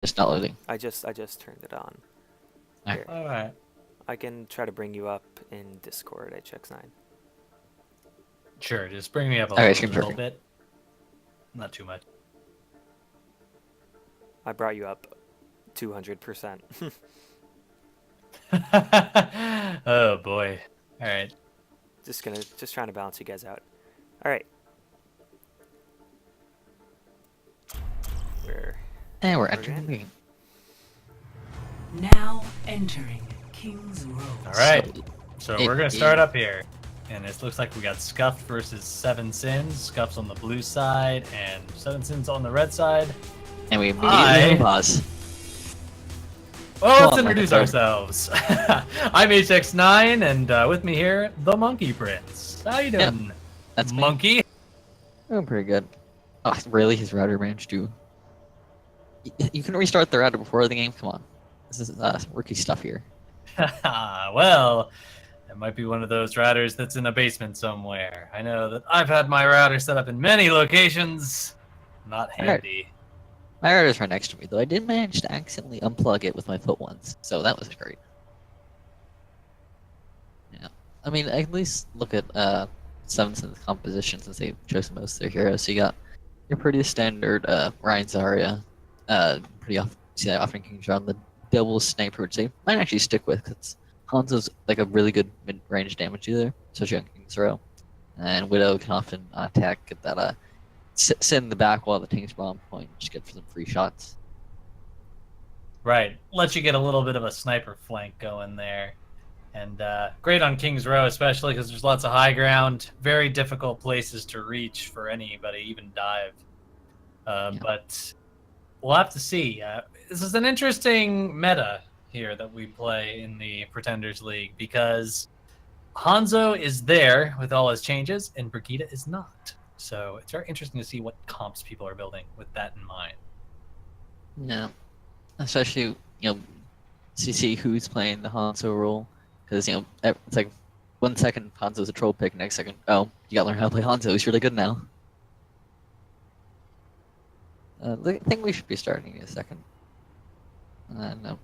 It's not loading. I just turned it on. Alright. Here. Alright. I can try to bring you up in Discord, HX9. Sure, just bring me up a Alright, little bit. Not too much. I brought you up 200%. Oh boy. Alright. Just trying to balance you guys out. Alright. We're entering the game. Now entering King's Road. Alright. So we're gonna start up here. And it looks like we got Scuffed versus Seven Sins. Scuffed's on the blue side and Seven Sins on the red side. And we immediately pause. Well, let's introduce ourselves. I'm HX9, and with me here, TheMonkeyPrince. How you doing? Yep, that's me. Monkey? Doing pretty good. Oh, really? His router managed to... You can restart the router before the game? Come on. This is rookie stuff here. Well, it might be one of those routers that's in a basement somewhere. I know that I've had my router set up in many locations. Not handy. My router's right next to me, though I did manage to accidentally unplug it with my foot once, so that was great. Yeah. I mean, at least look at Seven Sins composition since they chose most of their heroes. So you got your pretty standard Ryan Zarya. Pretty often, see that often King's Row, the double sniper, which they might actually stick with, because Hanzo's like a really good mid-range damage dealer, especially on King's Row. And Widow can often attack, get that sit in the back while the tank's bomb point, just get for some free shots. Right, lets you get a little bit of a sniper flank going there. And great on King's Row, especially because there's lots of high ground, very difficult places to reach for anybody, even dive. But we'll have to see. This is an interesting meta here that we play in the Pretenders League, because Hanzo is there with all his changes, and Brigitte is not. So it's very interesting to see what comps people are building with that in mind. Yeah, especially see who's playing the Hanzo role, because it's like 1 second Hanzo's a troll pick, next second you gotta learn how to play Hanzo. He's really good now. I think we should be starting in a second. No.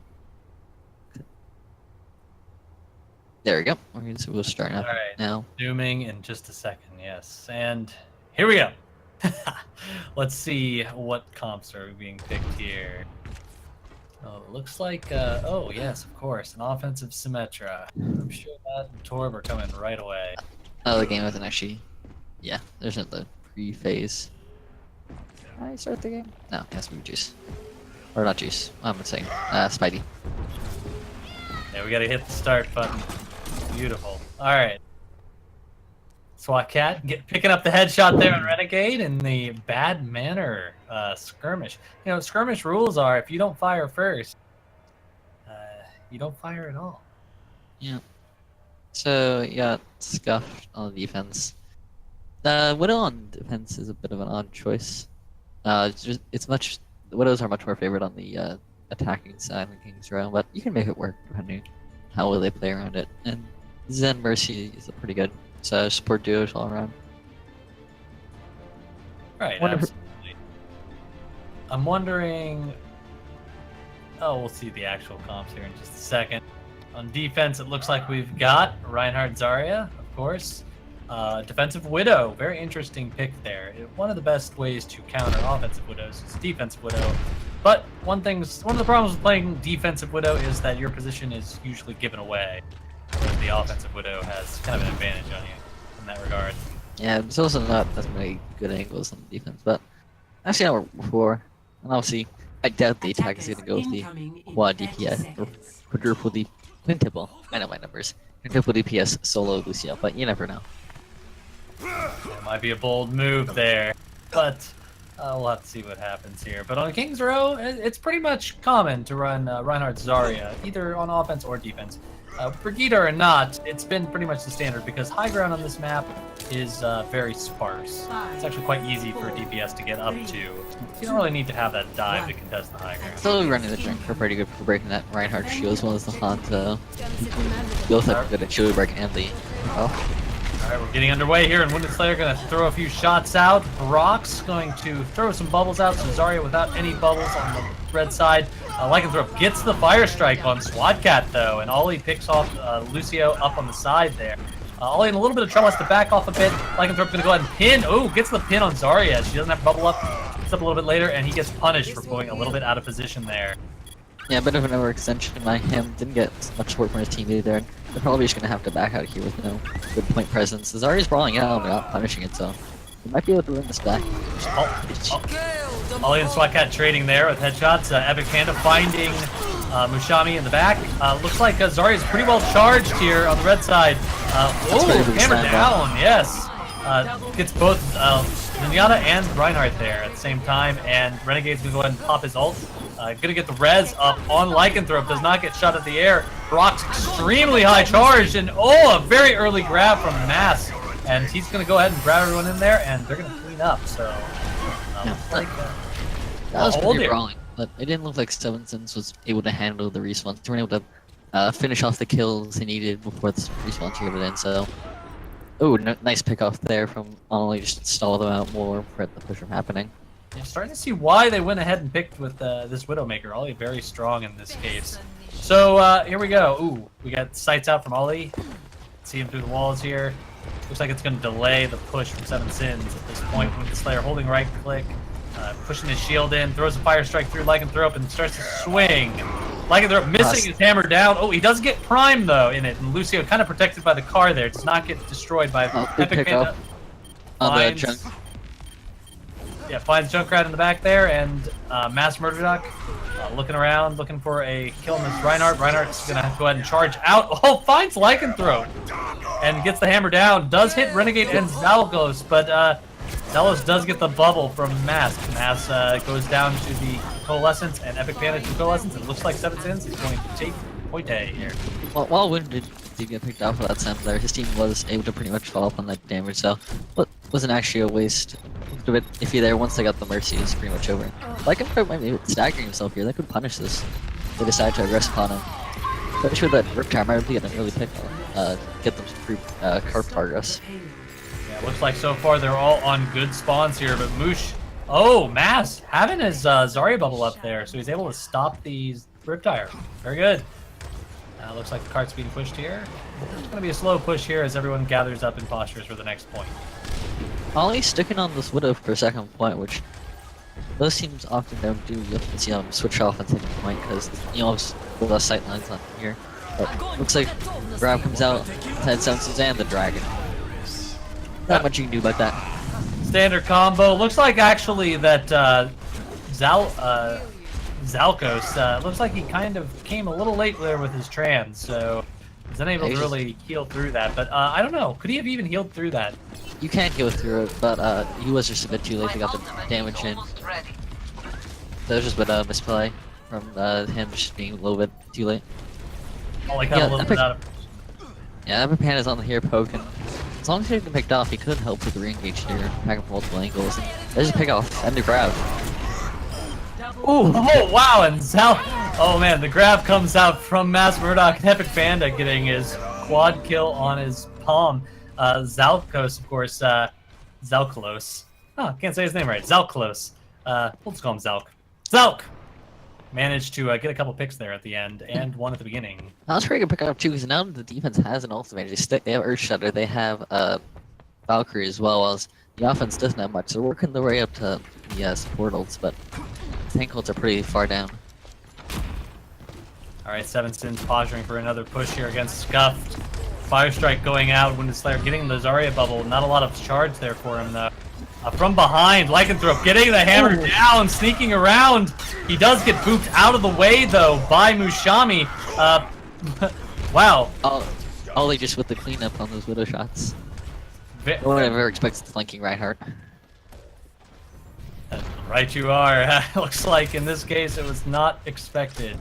There we go. We'll start up now. Zooming in just a second, yes. And here we go. Let's see what comps are being picked here. Oh, it looks like, oh yes, of course, an offensive Symmetra. I'm sure that and Torb are coming right away. Oh, the game isn't actually... Yeah, there's not the pre-phase. Can I start the game? No, it has to be Juice. Or not Juice, I'm saying, Spidey. Yeah, we gotta hit the start button. Beautiful. Alright. SWAT Cat picking up the headshot there on Renegade in the bad manner skirmish. Skirmish rules are if you don't fire first, you don't fire at all. Yeah. So, yeah, Scuffed on defense. The Widow on defense is a bit of an odd choice. The Widows are much more favored on the attacking side than King's Row, but you can make it work depending on how well they play around it. And Zen Mercy is pretty good. So support duos all around. Right, absolutely. I'm wondering... Oh, we'll see the actual comps here in just a second. On defense, it looks like we've got Reinhardt Zarya, of course. Defensive Widow, very interesting pick there. One of the best ways to counter offensive Widows is defensive Widow. But one of the problems with playing defensive Widow is that your position is usually given away, whereas the offensive Widow has kind of an advantage on you in that regard. Yeah, there's also not as many good angles on the defense, but I've seen it before, and obviously I doubt the attack is going to go with the quad DPS or quadruple quintuple. I know my numbers. Quintuple DPS solo Lucio, but you never know. It might be a bold move there, but we'll have to see what happens here. But on King's Row, it's pretty much common to run Reinhardt Zarya, either on offense or defense. Brigitte or not, it's been pretty much the standard because high ground on this map is very sparse. It's actually quite easy for DPS to get up to. You don't really need to have that dive to contest the high ground. Still running the drink are pretty good for breaking that Reinhardt shield as well as the Hanzo. Both are good at shield break and the... Alright, we're getting underway here, and Wounded Slayer going to throw a few shots out. Brock's going to throw some bubbles out, so Zarya without any bubbles on the red side. Lycanthrope gets the Fire Strike on SWATcat though, and Ollie picks off Lucio up on the side there. Ollie in a little bit of trouble, has to back off a bit. Lycanthrope gonna go ahead and pin. Oh, gets the pin on Zarya. She doesn't have bubble up. Gets up a little bit later, and he gets punished for going a little bit out of position there. Yeah, a bit of an overextension by him. Didn't get much support from his team either. They're probably just gonna have to back out here with no good point presence. Zarya's brawling out, but not punishing it, so he might be able to win this back. Ollie and SWATcat trading there with headshots. Epic Panda finding Mushami in the back. Looks like Zarya's pretty well charged here on the red side. Oh, hammer down, yes. Gets both Zenyatta and Reinhardt there at the same time, and Renegade's gonna go ahead and pop his ult. Gonna get the res up on Lycanthrope, does not get shot at the air. Brock's extremely high charged, and a very early grab from Mass. And he's gonna go ahead and grab everyone in there, and they're gonna clean up, so... that was pretty brawling, but it didn't look like Seven Sins was able to handle the respawns. They weren't able to finish off the kills they needed before the respawn triggered in, so... Oh, nice pick off there from Ollie, just stall them out more, prevent the push from happening. Yeah, starting to see why they went ahead and picked with this Widowmaker. Ollie very strong in this case. So here we go. Ooh, we got sights out from Ollie. See him through the walls here. Looks like it's going to delay the push from Seven Sins at this point. With the Slayer holding right click, pushing his shield in, throws a Fire Strike through Lycanthrope and starts to swing. Lycanthrope missing his hammer down. Oh, he does get Prime though in it, and Lucio kind of protected by the car there. Does not get destroyed by Epic Panda. Finds Junkrat in the back there, and Mass Murderdoc looking around, looking for a kill on this Reinhardt. Reinhardt's gonna have to go ahead and charge out. Oh, finds Lycanthrope and gets the hammer down. Does hit Renegade and Zalgos, but Zelos does get the bubble from Mass. Mass goes down to the Coalescence, and Epic Panda to Coalescence. It looks like Seven Sins is going to take point A here. Well, while Win did get picked off for that sense there, his team was able to pretty much follow up on that damage, so but wasn't actually a waste. Looked a bit iffy there. Once they got the Mercy, it's pretty much over. Lycanthrope might be staggering himself here. They could punish this. They decide to aggress upon him. Pretty sure that Riptire might be an early pick, get them some free carp progress. Yeah, looks like so far they're all on good spawns here, but Moosh, Mass having his Zarya bubble up there, so he's able to stop these Riptire. Very good. Looks like the cart's being pushed here. It's going to be a slow push here as everyone gathers up in postures for the next point. Ollie's sticking on this Widow for a second point, which those teams often don't do. You have to see them switch off and take a point because you know the less sight lines on here. But looks like grab comes out, Ted senses and the dragon. Not much you can do about that. Standard combo. Looks like actually that Zalkos, looks like he kind of came a little late there with his trans, so he's unable to really heal through that. But I don't know, could he have even healed through that? You can't heal through it, but he was just a bit too late to get the damage in. That was just a bit of misplay from him just being a little bit too late. Oh, like that a little bit out of... Yeah, Epic Panda's on the here poking. As long as he can picked off, he could help with the re-engage here, back from multiple angles. There's a pick off and the grab. Ooh, oh wow, and oh man, the grab comes out from Mass Murdoch and Epic Panda getting his quad kill on his palm. Zalkos, of course, Zalklos. Oh, can't say his name right. Zalklos. We'll just call him Zalk. Zalk! Managed to get a couple picks there at the end, and one at the beginning. That was pretty good pick up too, because now the defense has an ultimate. They have Earthshatter, they have Valkyrie as well, as the offense doesn't have much. They're working their way up to the support ults, but tank ults are pretty far down. Alright, Seven Sins posturing for another push here against Scuffed. Fire Strike going out, Wounded Slayer getting the Zarya bubble. Not a lot of charge there for him though. From behind, Lycanthrope getting the hammer down, sneaking around. He does get booped out of the way though by Mushami. Wow. Ollie just with the cleanup on those Widow shots. No one ever expects the flanking Reinhardt. Right you are. Looks like in this case it was not expected.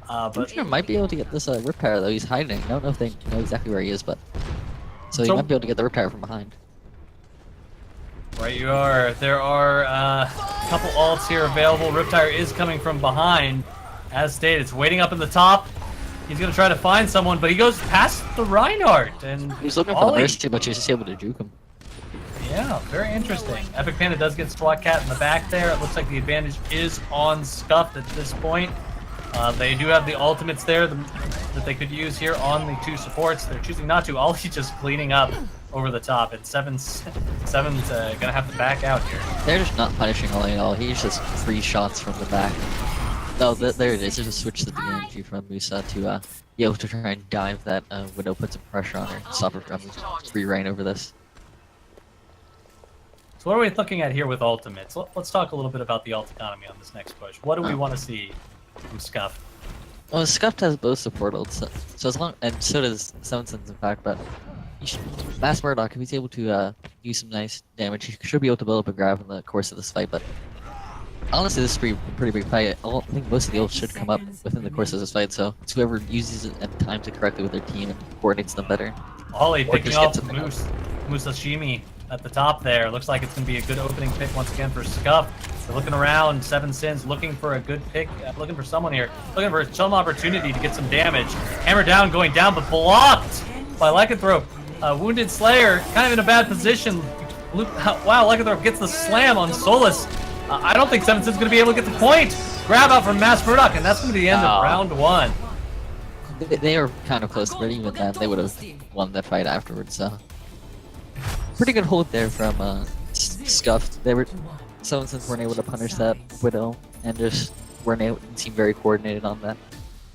But Luchner might be able to get this Riptire though. He's hiding. I don't know if they know exactly where he is, but so he might be able to get the Riptire from behind. Right you are. There are a couple ults here available. Riptire is coming from behind. As stated, it's waiting up in the top. He's going to try to find someone, but he goes past the Reinhardt. And he's looking for the Mercy, but he's just able to juke him. Yeah, very interesting. Epic Panda does get SWAT Cat in the back there. It looks like the advantage is on Scuffed at this point. They do have the ultimates there that they could use here on the two supports. They're choosing not to. Ollie just cleaning up over the top. And Seven's gonna have to back out here. They're just not punishing Ollie at all. He's just free shots from the back. Oh, there it is. There's a switch to the energy from Musa to be able to try and dive that Widow, put some pressure on her, stop her from free reign over this. So what are we looking at here with ultimates? Let's talk a little bit about the ult economy on this next push. What do we want to see from Scuffed? Well, Scuffed has both support ults, so as long, and so does Seven Sins in fact, but Mass Murdoch, if he's able to do some nice damage, he should be able to build up a grab in the course of this fight, but honestly, this is a pretty big fight. I think most of the ults should come up within the course of this fight, so it's whoever uses it and times it correctly with their team and coordinates them better. Ollie Or picking just off gets it out. Musashimi at the top there. Looks like it's going to be a good opening pick once again for Scuff. They're looking around, Seven Sins looking for a good pick, looking for someone here, looking for some opportunity to get some damage. Hammer down, going down, but blocked by Lycanthrope. Wounded Slayer, kind of in a bad position. Wow, Lycanthrope gets the slam on Solus. I don't think Seven Sins is going to be able to get the point. Grab out from Mass Murdoch, and that's going to be the end of round one. They were kind of close, but even then, they would have won that fight afterwards, so. Pretty good hold there from Scuffed. Seven Sins weren't able to punish that Widow, and just weren't able to seem very coordinated on that.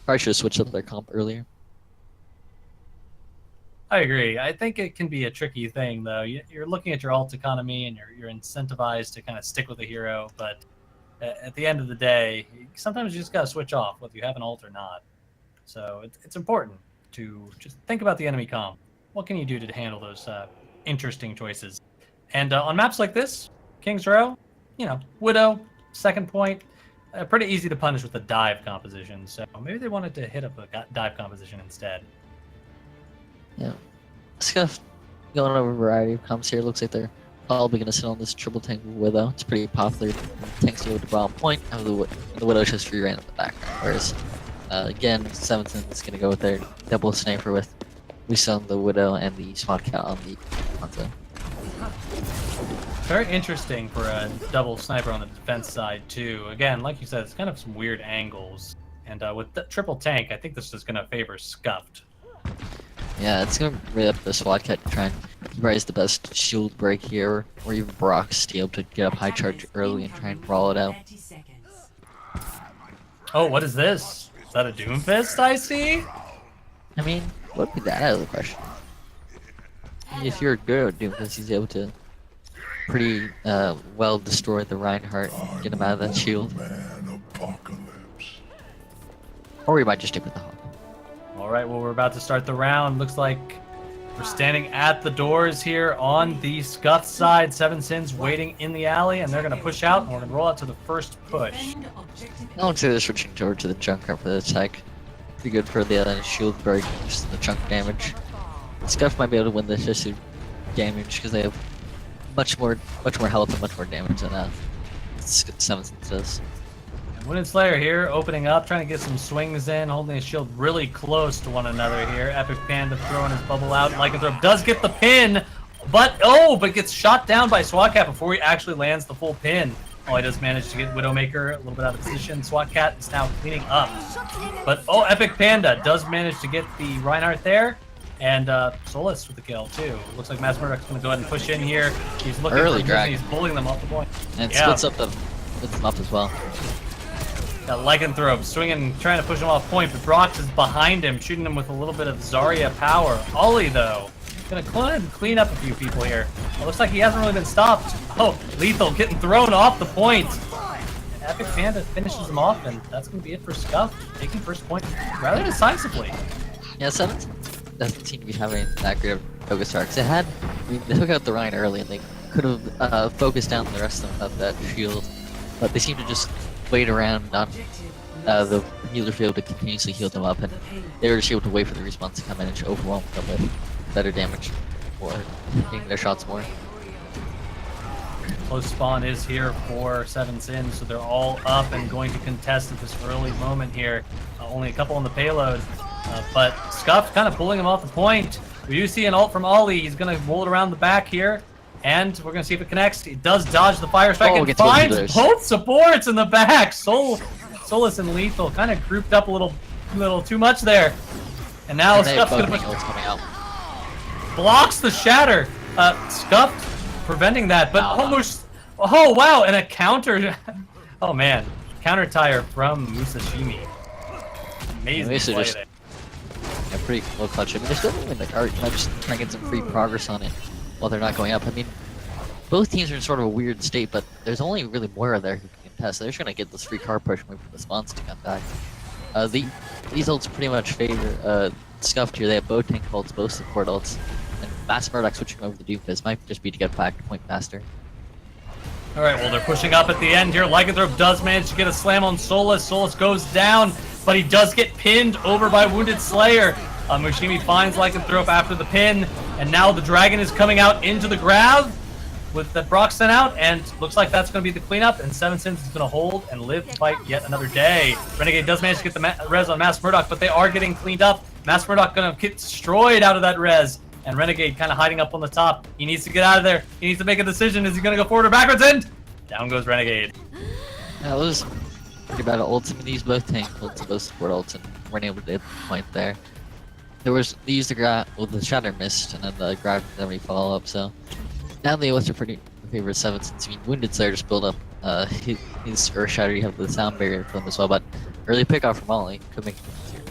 Probably should have switched up their comp earlier. I agree. I think it can be a tricky thing, though. You're looking at your ult economy, and you're incentivized to kind of stick with the hero, but at the end of the day, sometimes you just got to switch off, whether you have an ult or not. So it's important to just think about the enemy comp. What can you do to handle those interesting choices? And on maps like this, King's Row, Widow, second point, pretty easy to punish with the dive composition. So maybe they wanted to hit up a dive composition instead. Yeah. Scuff going over a variety of comps here. Looks like they're probably going to sit on this triple tank Widow. It's pretty popular. Tanks to go to bottom point, and the Widow just free ran at the back. Whereas, again, Seven Sins is going to go with their double sniper with Musa on the Widow and the SWAT Cat on the Hanzo. Very interesting for a double sniper on the defense side, too. Again, like you said, it's kind of some weird angles. And with the triple tank, I think this is going to favor Scuffed. Yeah, it's going to really up the SWAT Cat to try and rise the best shield break here, or even Brock's to be able to get up high charge early and try and brawl it out. Oh, what is this? Is that a Doomfist I see? I mean, what would be that out of the question? If you're good at Doomfist, he's able to pretty well destroy the Reinhardt and get him out of that shield. Or we might just stick with the Hawk. All right, well, we're about to start the round. Looks like we're standing at the doors here on the Scuffed side. Seven Sins waiting in the alley, and they're going to push out, and we're going to roll out to the first push. I would say they're switching over to the Junkrat for the attack. Pretty good for the shield break, just the chunk damage. Scuff might be able to win this just through damage, because they have much more health and much more damage than Seven Sins does. Wounded Slayer here, opening up, trying to get some swings in, holding his shield really close to one another here. Epic Panda throwing his bubble out. Lycanthrope does get the pin, but gets shot down by SWAT Cat before he actually lands the full pin. Oh, he does manage to get Widowmaker a little bit out of position. SWAT Cat is now cleaning up. But, Epic Panda does manage to get the Reinhardt there. And Solus with the kill, too. Looks like Mass Murdoch's going to go ahead and push in here. He's looking Early for drag. He's pulling them off the point. And it Yeah. splits them up as well. Got Lycanthrope swinging, trying to push him off point, but Brox is behind him, shooting him with a little bit of Zarya power. Ollie, though, gonna go ahead and clean up a few people here. It looks like he hasn't really been stopped. Oh, Lethal getting thrown off the point. And Epic Panda finishes him off, and that's gonna be it for Scuff, taking first point rather decisively. Yeah, Seven doesn't seem to be having that great of a focus start. Because they took out the Ryan early, and they could have focused down the rest of that shield. But they seem to just wait around on the healer field to continuously heal them up, and they were just able to wait for the response to come in and just overwhelm them with better damage or hitting their shots more. Close spawn is here for Seven Sins, so they're all up and going to contest at this early moment here. Only a couple on the payload, but Scuffed kind of pulling him off the point. We do see an ult from Ollie. He's going to roll it around the back here, And we're gonna see if it connects. He does dodge the fire strike and gets both finds of those. both supports in the back. Solus and Lethal kind of grouped up a little too much there. And now And they have Scuff's gonna both push, angles coming out. blocks the shatter. Scuffed preventing that, but Wow. almost. Oh wow! And a counter. Oh man, counter tire from Musashimi. Amazing Musa play just- there. Yeah, pretty low clutch. I mean, they're still moving the cart. You might just try and get some free progress on it while they're not going up. I mean, both teams are in sort of a weird state, but there's only really Moira there who can contest. So they're just gonna get this free car push and wait for the spawns to come back. These ults pretty much favor Scuffed here. They have both tank ults, both support ults, and Mass Murdoch switching over to Doomfist might just be to get back to point faster. All right, well, they're pushing up at the end here. Lycanthrope does manage to get a slam on Solus. Solus goes down, but he does get pinned over by Wounded Slayer. Mushimi finds Lycanthrope after the pin, and now the dragon is coming out into the grab with the Brock sent out, and looks like that's going to be the cleanup, and Seven Sins is going to hold and live to fight yet another day. Renegade does manage to get the res on Mass Murdoch, but they are getting cleaned up. Mass Murdoch going to get destroyed out of that res. And Renegade kind of hiding up on the top. He needs to get out of there. He needs to make a decision. Is he going to go forward or backwards? And down goes Renegade. Yeah, it was pretty bad ults. I mean, these both tank ults and both support ults, and weren't able to hit the point there. They used the grab, well, the shatter missed, and then the grab didn't really follow up. So now the ults are pretty favorite Seven Sins. I mean, Wounded Slayer just build up his Earth Shatter. You have the sound barrier for him as well, but early pickoff from Ollie could make it easier.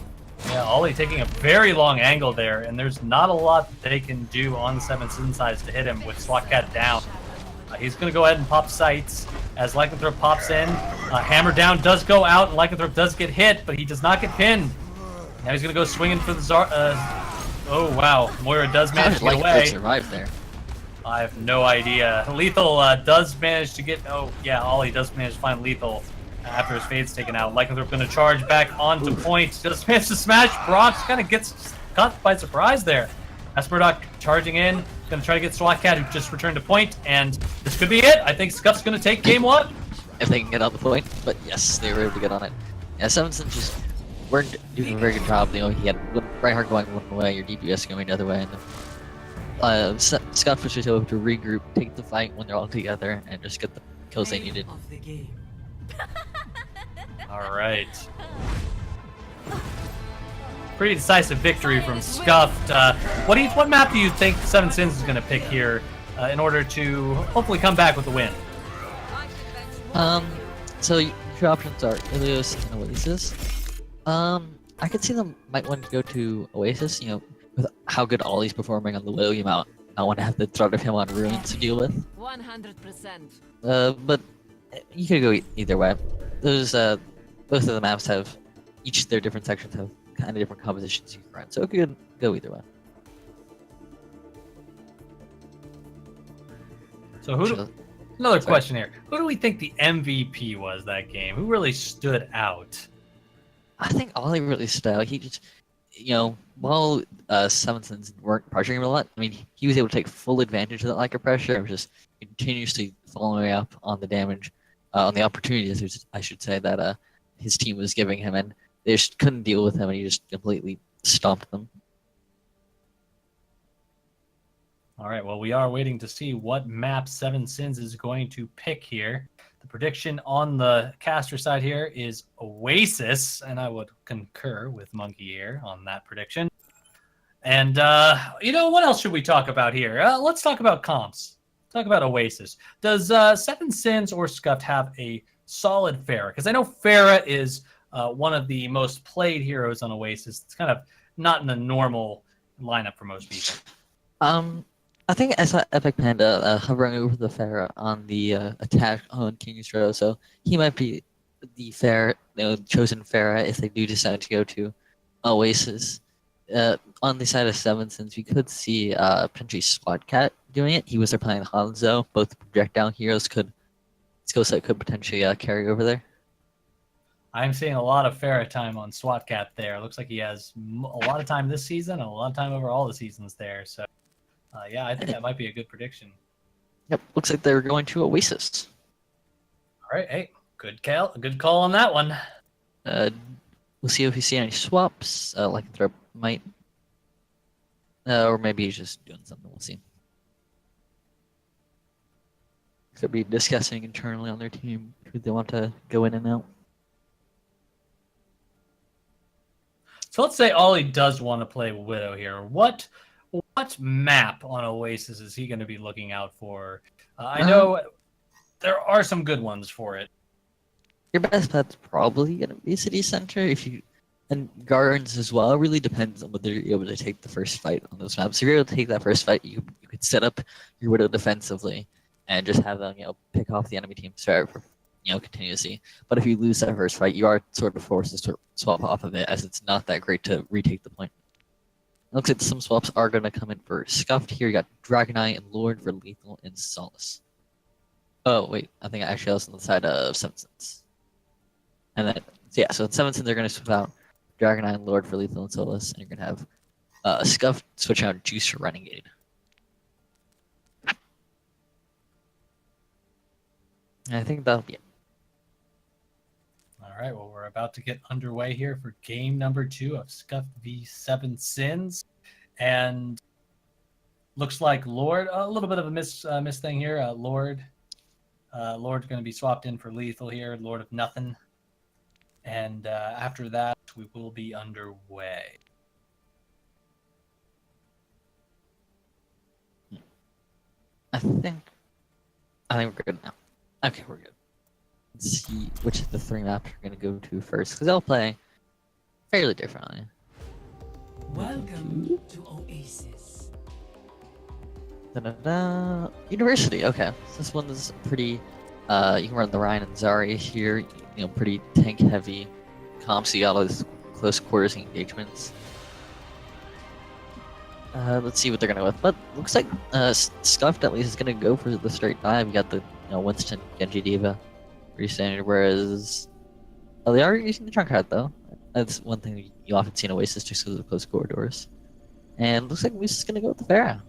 Yeah, Ollie taking a very long angle there, and there's not a lot that they can do on the Seven Sin sides to hit him with SWAT Cat down. He's going to go ahead and pop sights as Lycanthrope pops in. Hammer down does go out, and Lycanthrope does get hit, but he does not get pinned. Now he's going to go swinging for the Zar. Oh, wow. Moira does How manage did to get Lycanthrope away. survive there? I have no idea. Lethal does manage to get. Oh, yeah, Ollie does manage to find Lethal after his fade's taken out. Lycanthrope going to charge back onto point. Just managed to smash Brock. Kind of gets caught by surprise there. As Murdoch charging in. Going to try to get SWAT Cat, who just returned to point. And this could be it. I think Scuff's going to take game one. If they can get on the point, but yes, they were able to get on it. Yeah, Seven Sins just weren't doing a very good job. You know, he had Reinhardt going one way, your DPS going the other way, and Scott was just able to regroup, take the fight when they're all together, and just get the kills they needed. Of the game. All right. Pretty decisive victory from Scuffed. What map do you think Seven Sins is going to pick here in order to hopefully come back with a win? So your options are Ilios and Oasis. I could see them might want to go to Oasis. You know, with how good Ollie's performing on the Will, you might not want to have the threat of him on Ruins to deal with. 100%. But you could go either way. Those both of the maps have each their different sections have kind of different compositions you can run, so it could go either way. So another question here. Who do we think the MVP was that game? Who really stood out? I think Ollie really stood out. He just, you know, while Seven Sins weren't pressuring him a lot, I mean, he was able to take full advantage of that lack of pressure. It was just continuously following up on the damage, on the opportunities, I should say, that his team was giving him, and they just couldn't deal with him, and he just completely stomped them. All right, well, we are waiting to see what map Seven Sins is going to pick here. The prediction on the caster side here is Oasis, and I would concur with Monkey here on that prediction. And, you know, what else should we talk about here? Let's talk about comps. Talk about Oasis. Does Seven Sins or Scuffed have a solid Pharah? Because I know Pharah is one of the most played heroes on Oasis. It's kind of not in the normal lineup for most people. I think I saw Epic Panda hovering over the Pharah on the attack on King's Row, so he might be the chosen Pharah if they do decide to go to Oasis. On the side of Seven Sins, we could see potentially SWAT Cat doing it. He was there playing Hanzo. Both projectile heroes skill set could potentially carry over there. I'm seeing a lot of Pharah time on SWAT Cat there. Looks like he has a lot of time this season and a lot of time over all the seasons there. So, yeah, I think that might be a good prediction. Yep, looks like they're going to Oasis. All right, hey, good call on that one. We'll see if we see any swaps. Lycanthrope might, or maybe he's just doing something. We'll see. Could be discussing internally on their team who they want to go in and out. So let's say Ollie does want to play Widow here. What map on Oasis is he going to be looking out for? I know there are some good ones for it. Your best bet's probably gonna be City Center and Gardens as well. It really depends on whether you're able to take the first fight on those maps. If you're able to take that first fight, you could set up your Widow defensively and just have them, pick off the enemy team continuously. But if you lose that first fight, you are sort of forced to swap off of it, as it's not that great to retake the point. It looks like some swaps are going to come in for Scuffed here. You got Dragonite and Lord for Lethal and Solace. Oh, wait. I think I was on the side of 7 cents. And then, so in 7 cents, they're going to switch out Dragonite and Lord for Lethal and Solace. And you're going to have Scuffed switch out Juice for Renegade. And I think that'll be it. All right, well, we're about to get underway here for game number 2 of Scuffed v 7 Sins. And looks like Lord, a little bit of a miss thing here. Lord's going to be swapped in for Lethal here, Lord of Nothing. And after that, we will be underway. I think we're good now. Okay, we're good. Let's see which of the 3 maps we're going to go to first, because they'll play fairly differently. Welcome to Oasis. Da-da-da. University, okay. So this one is pretty, you can run the Ryan and Zarya here, pretty tank heavy comps, so you got all these close quarters engagements. Let's see what they're going to go with, but looks like Scuffed at least is going to go for the straight dive. You got the Winston, Genji Diva, pretty standard, whereas they are using the trunk card though. That's one thing you often see in Oasis just because of close corridors. And looks like Moose is going to go with the Pharah.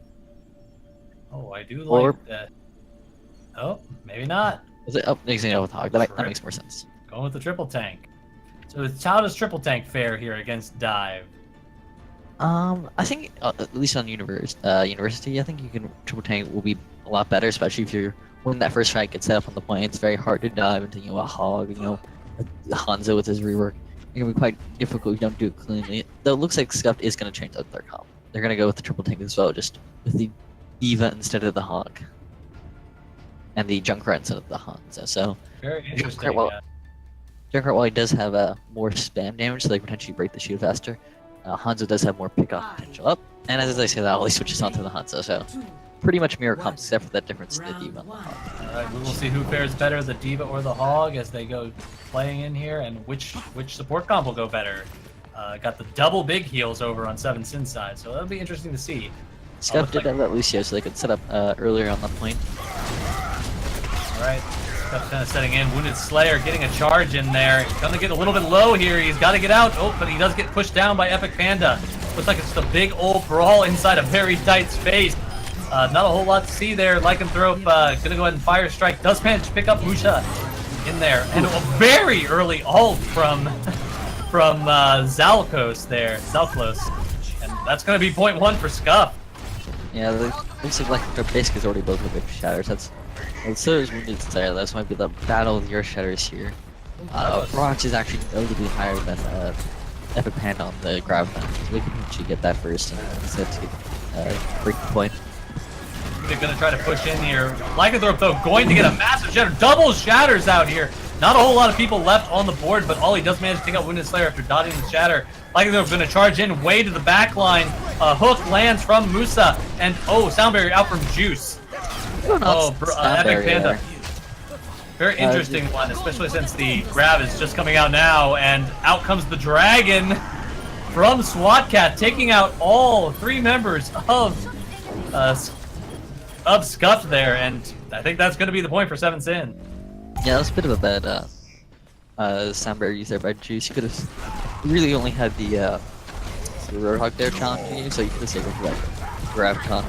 Oh, I do like that. Oh, maybe not. Is it? Oh, he's going to go with Hog. That makes more sense. Going with the triple tank. So how does triple tank fare here against dive? I think at least on University, I think you can triple tank will be a lot better, especially if when that first fight gets set up on the point. It's very hard to dive into a Hog, Hanzo with his rework. It's gonna be quite difficult if you don't do it cleanly. Though it looks like Scuffed is gonna change up their comp. They're gonna go with the triple tank as well, just with the Diva instead of the Hog, and the Junkrat instead of the Hanzo. So Very interesting. Junkrat, while he does have more spam damage, so they can potentially break the shield faster, Hanzo does have more pickoff potential up. And as I say that, Ollie switches onto the Hanzo, so pretty much mirror comps except for that difference in the Diva and the Hog. Alright, we will see who fares better, the Diva or the Hog, as they go playing in here, and which support comp will go better. Got the double big heals over on 7 Sin side, so that'll be interesting to see. Scuffed did have that Lucio, so they could set up earlier on the point. Alright, Scuffed kind of setting in. Wounded Slayer getting a charge in there. He's gonna get a little bit low here. He's got to get out. Oh, but he does get pushed down by Epic Panda. Looks like it's just a big old brawl inside a very tight space. Not a whole lot to see there. Lycanthrope gonna go ahead and Fire Strike. Does manage to pick up Musha in there. And a very early ult from Zalkos there. Zalklos. And that's gonna be point 1 for Scuff. Yeah, looks like their basic is already both with big shatters. So is Wounded Slayer. This might be the battle of your shatters here. Brox is actually notably higher than Epic Panda on the grab time. So we can actually get that first and instead to break the point. They're going to try to push in here. Lycanthrope, though, going to get a massive shatter. Double shatters out here. Not a whole lot of people left on the board, but Ollie does manage to pick up Wounded Slayer after dodging the shatter. Lycanthrope going to charge in way to the back line. Hook lands from Musa, and Sound Barrier out from Juice. Epic Panda. Very interesting one, especially since the grab is just coming out now, and out comes the Dragon from SWAT Cat, taking out all 3 members of Scuffed there, and I think that's going to be the point for 7 Sin. Yeah, that was a bit of a bad sound barrier use there by Juice. You could have really only had the Roadhog there challenging you, so you could have saved it for that grab con.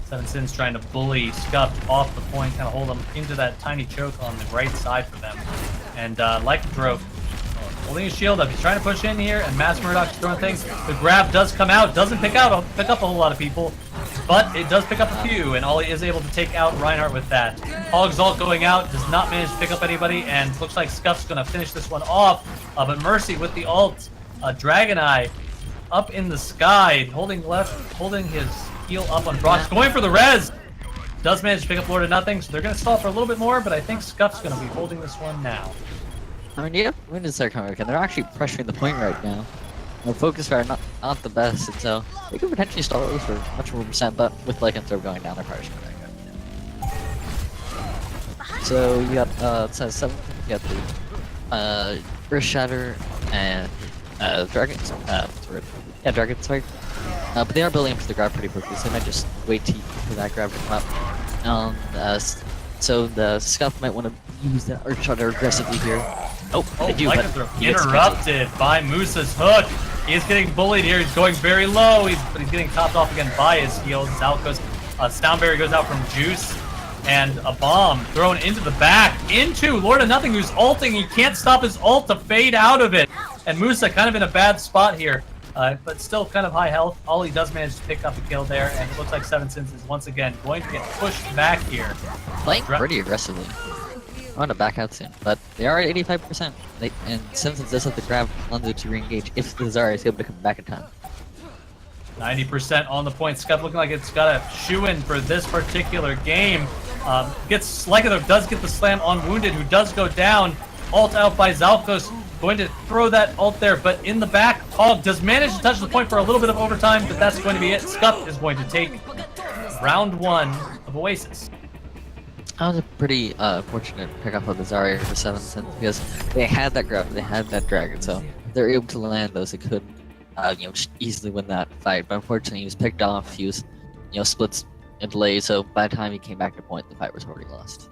7 Sin's trying to bully Scuffed off the point, kind of hold him into that tiny choke on the right side for them. And Lycanthrope holding his shield up. He's trying to push in here, and Mass Murdoch's throwing things. The grab does come out, doesn't pick up a whole lot of people. but it does pick up a few, and Ollie is able to take out Reinhardt with that. Hog's ult going out, does not manage to pick up anybody, and looks like Scuff's going to finish this one off. But Mercy with the ult, Dragon Eye up in the sky, holding his heal up on Brox, going for the res. Does manage to pick up Lord of Nothing, so they're going to stall for a little bit more, but I think Scuff's going to be holding this one now. I mean, yeah, when does they're coming back in? They're actually pressuring the point right now. The focus fire not the best, and so they could potentially stall those for much more percent, but with Lycanthrope going down, they're probably just going back up. So you got it says 7, you got the Earth Shatter and Dragon Dragon Spike. But they are building up to the grab pretty quickly, so they might just wait for that grab to come up. So the Scuff might want to use that Earth Shatter aggressively here. Oh, they do, but interrupted by Musa's hook. He is getting bullied here. He's going very low, but he's getting topped off again by his heals. Zalko's Stoneberry goes out from Juice, and a bomb thrown into the back into Lord of Nothing, who's ulting. He can't stop his ult to fade out of it. And Musa kind of in a bad spot here, but still kind of high health. Ollie does manage to pick up a kill there, and it looks like Seven Sins is once again going to get pushed back here. Playing pretty aggressively. I want to back out soon, but they are at 85%. And Seven Sins does have to grab London to re-engage if the Zarya is able to come back in time. 90% on the point. Scuff looking like it's got a shoe-in for this particular game. Lycanthrope does get the slam on Wounded, who does go down. Ult out by Zalkos, going to throw that ult there, but in the back, Hog does manage to touch the point for a little bit of overtime, but that's going to be it. Scuff is going to take round 1 of Oasis. That was a pretty fortunate pickup of the Zarya for 7 Sins because they had that grab, they had that dragon, so they're able to land those. They could, just easily win that fight. But unfortunately, he was picked off. He was, splits and delayed. So by the time he came back to point, the fight was already lost.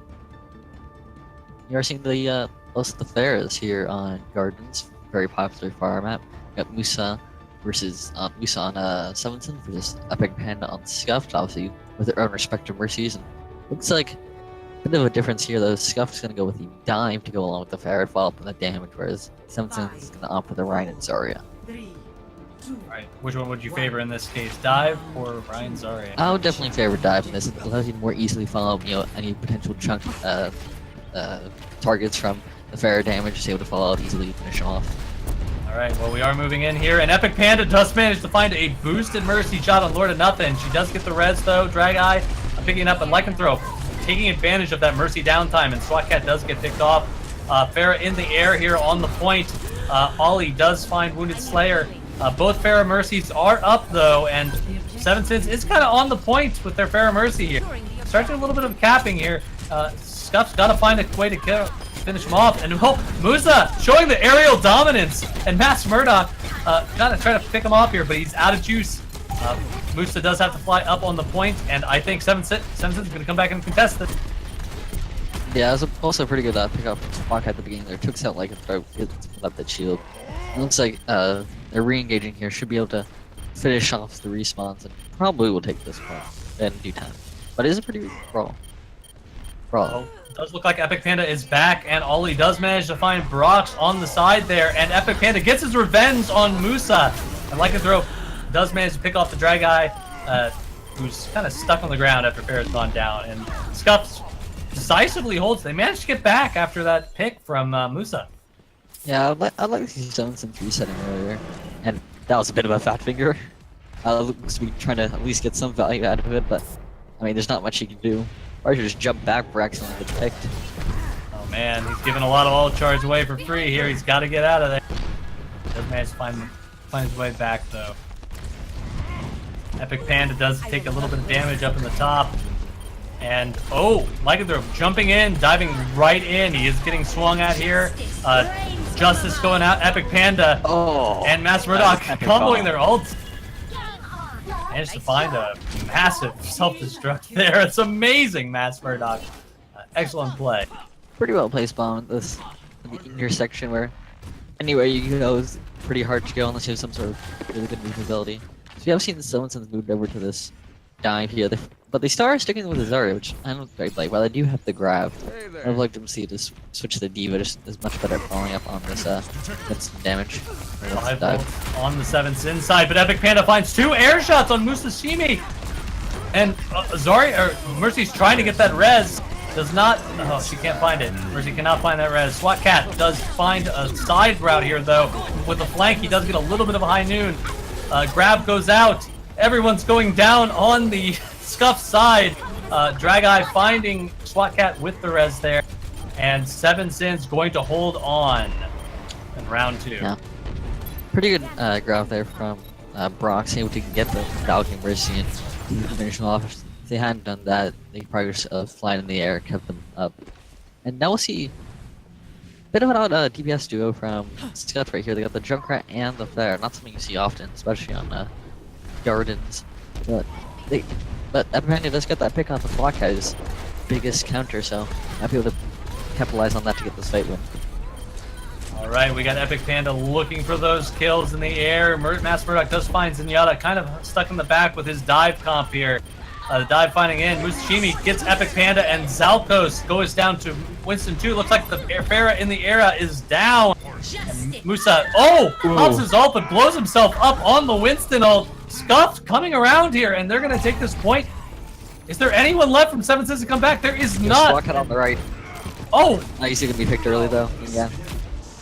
You are seeing the most of the fairs here on Gardens, very popular fire map. You got Musa versus Musa on 7 Sins versus Epic Panda on Scuffed, obviously with their own respective mercies. And looks like a bit of a difference here though. Scuff's gonna go with the dive to go along with the Farad, follow up on the damage, whereas 7 Sins is gonna opt for the Ryan and Zarya. Right. Which one would you favor in this case, dive or Ryan Zarya? I would definitely favor dive in this. It allows you to more easily follow up, any potential chunk targets from the Farad damage, just able to follow up easily, finish them off. Alright, well we are moving in here, and Epic Panda does manage to find a boosted Mercy shot on Lord of Nothing. She does get the res though. Drag Eye picking up, and Lycanthrope taking advantage of that Mercy downtime, and SWAT Cat does get picked off. Pharah in the air here on the point. Ollie does find Wounded Slayer. Both Pharah Mercies are up though, and 7 Sins is kind of on the point with their Pharah Mercy here. Starting a little bit of capping here. Scuff's got to find a way to finish him off, and Musa showing the aerial dominance, and Mass Murdoch kind of trying to pick him off here, but he's out of juice. Musa does have to fly up on the point, and I think 7 Sins is going to come back and contest it. Yeah, it was also a pretty good pickup from Spock at the beginning there. Took out Lycanthrope, put up that shield. It looks like they're re-engaging here, should be able to finish off the respawns, and probably will take this point in due time. But it is a pretty brawl. Oh, it does look like Epic Panda is back, and Ollie does manage to find Brox on the side there, and Epic Panda gets his revenge on Musa. And Lycanthrope does manage to pick off the Drag Eye, who's kind of stuck on the ground after Farah's gone down, and Scuffs decisively holds. They managed to get back after that pick from Musa. Yeah, I'd like to see 7 Sins resetting earlier, and that was a bit of a fat finger. Looks to be trying to at least get some value out of it, but I mean, there's not much he can do. Or he should just jump back for accidentally get picked. Oh man, he's giving a lot of ult charge away for free here. He's got to get out of there. Does manage to find his way back though. Epic Panda does take a little bit of damage up in the top. And Lycanthrope jumping in, diving right in. He is getting swung at here. Justice going out. Epic Panda and Mass Murdoch comboing their ults. Managed to find a massive self-destruct there. It's amazing, Mass Murdoch. Excellent play. Pretty well placed bomb in the intersection where anywhere you go is pretty hard to go unless you have some sort of really good movability. So we have seen the 7 Sins moved over to this dive here, but they start sticking with the Zarya, which I don't quite like. While I do have the grab, I would like to see this switch to the Diva. Just is much better at following up on this instant damage. Dive on the 7 Sins side, but Epic Panda finds 2 air shots on Musashimi. And Mercy's trying to get that res. Does not. Oh, she can't find it. Mercy cannot find that res. SWAT Cat does find a side route here, though. With the flank, he does get a little bit of a high noon. Grab goes out. Everyone's going down on the Scuffed side. Drag-Eye finding SWAT Cat with the res there. And Seven Sins going to hold on in round 2. Yeah. Pretty good grab there from Brox, able to get the Falcon Mercy and finish them off. If they hadn't done that, they probably just flying in the air, kept them up. And now we'll see a bit of an odd DPS duo from Scuffed right here. They got the Junkrat and the Flare. Not something you see often, especially on Gardens. But Epipanda does get that pick off the SWAT Cat's biggest counter, so might be able to capitalize on that to get this fight win. All right, we got Epic Panda looking for those kills in the air. Master Murdoch does find Zenyatta kind of stuck in the back with his dive comp here. The dive finding in. Musashimi gets Epic Panda, and Zalkos goes down to Winston 2. Looks like the Pharah in the era is down. And Musa, pops his ult, but blows himself up on the Winston ult. Scuffed coming around here, and they're going to take this point. Is there anyone left from Seven Sins to come back? There is not. SWAT Cat on the right. Oh! Nice, you can be picked early though. Yeah.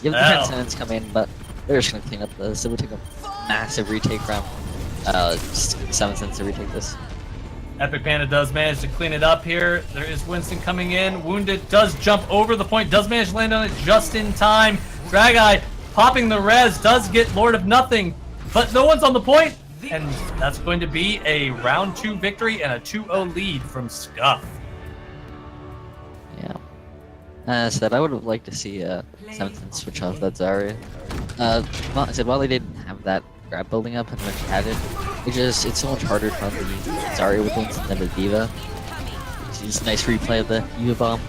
You have the 10 Sins come in, but they're just going to clean up this. So we'll take a massive retake from 7 Sins to retake this. Epic Panda does manage to clean it up here. There is Winston coming in. Wounded does jump over the point. Does manage to land on it just in time. Drag-Eye popping the res. Does get Lord of Nothing. But no one's on the point. And that's going to be a round 2 victory and a 2-0 lead from Scuff. Yeah. As I said, I would have liked to see 7 Sins switch off that Zarya. Well, I said, while they didn't have that grab building up and when she had it, it's so much harder to run the Zarya with Winston than the D.Va. It's just a nice replay of the D.Va bomb.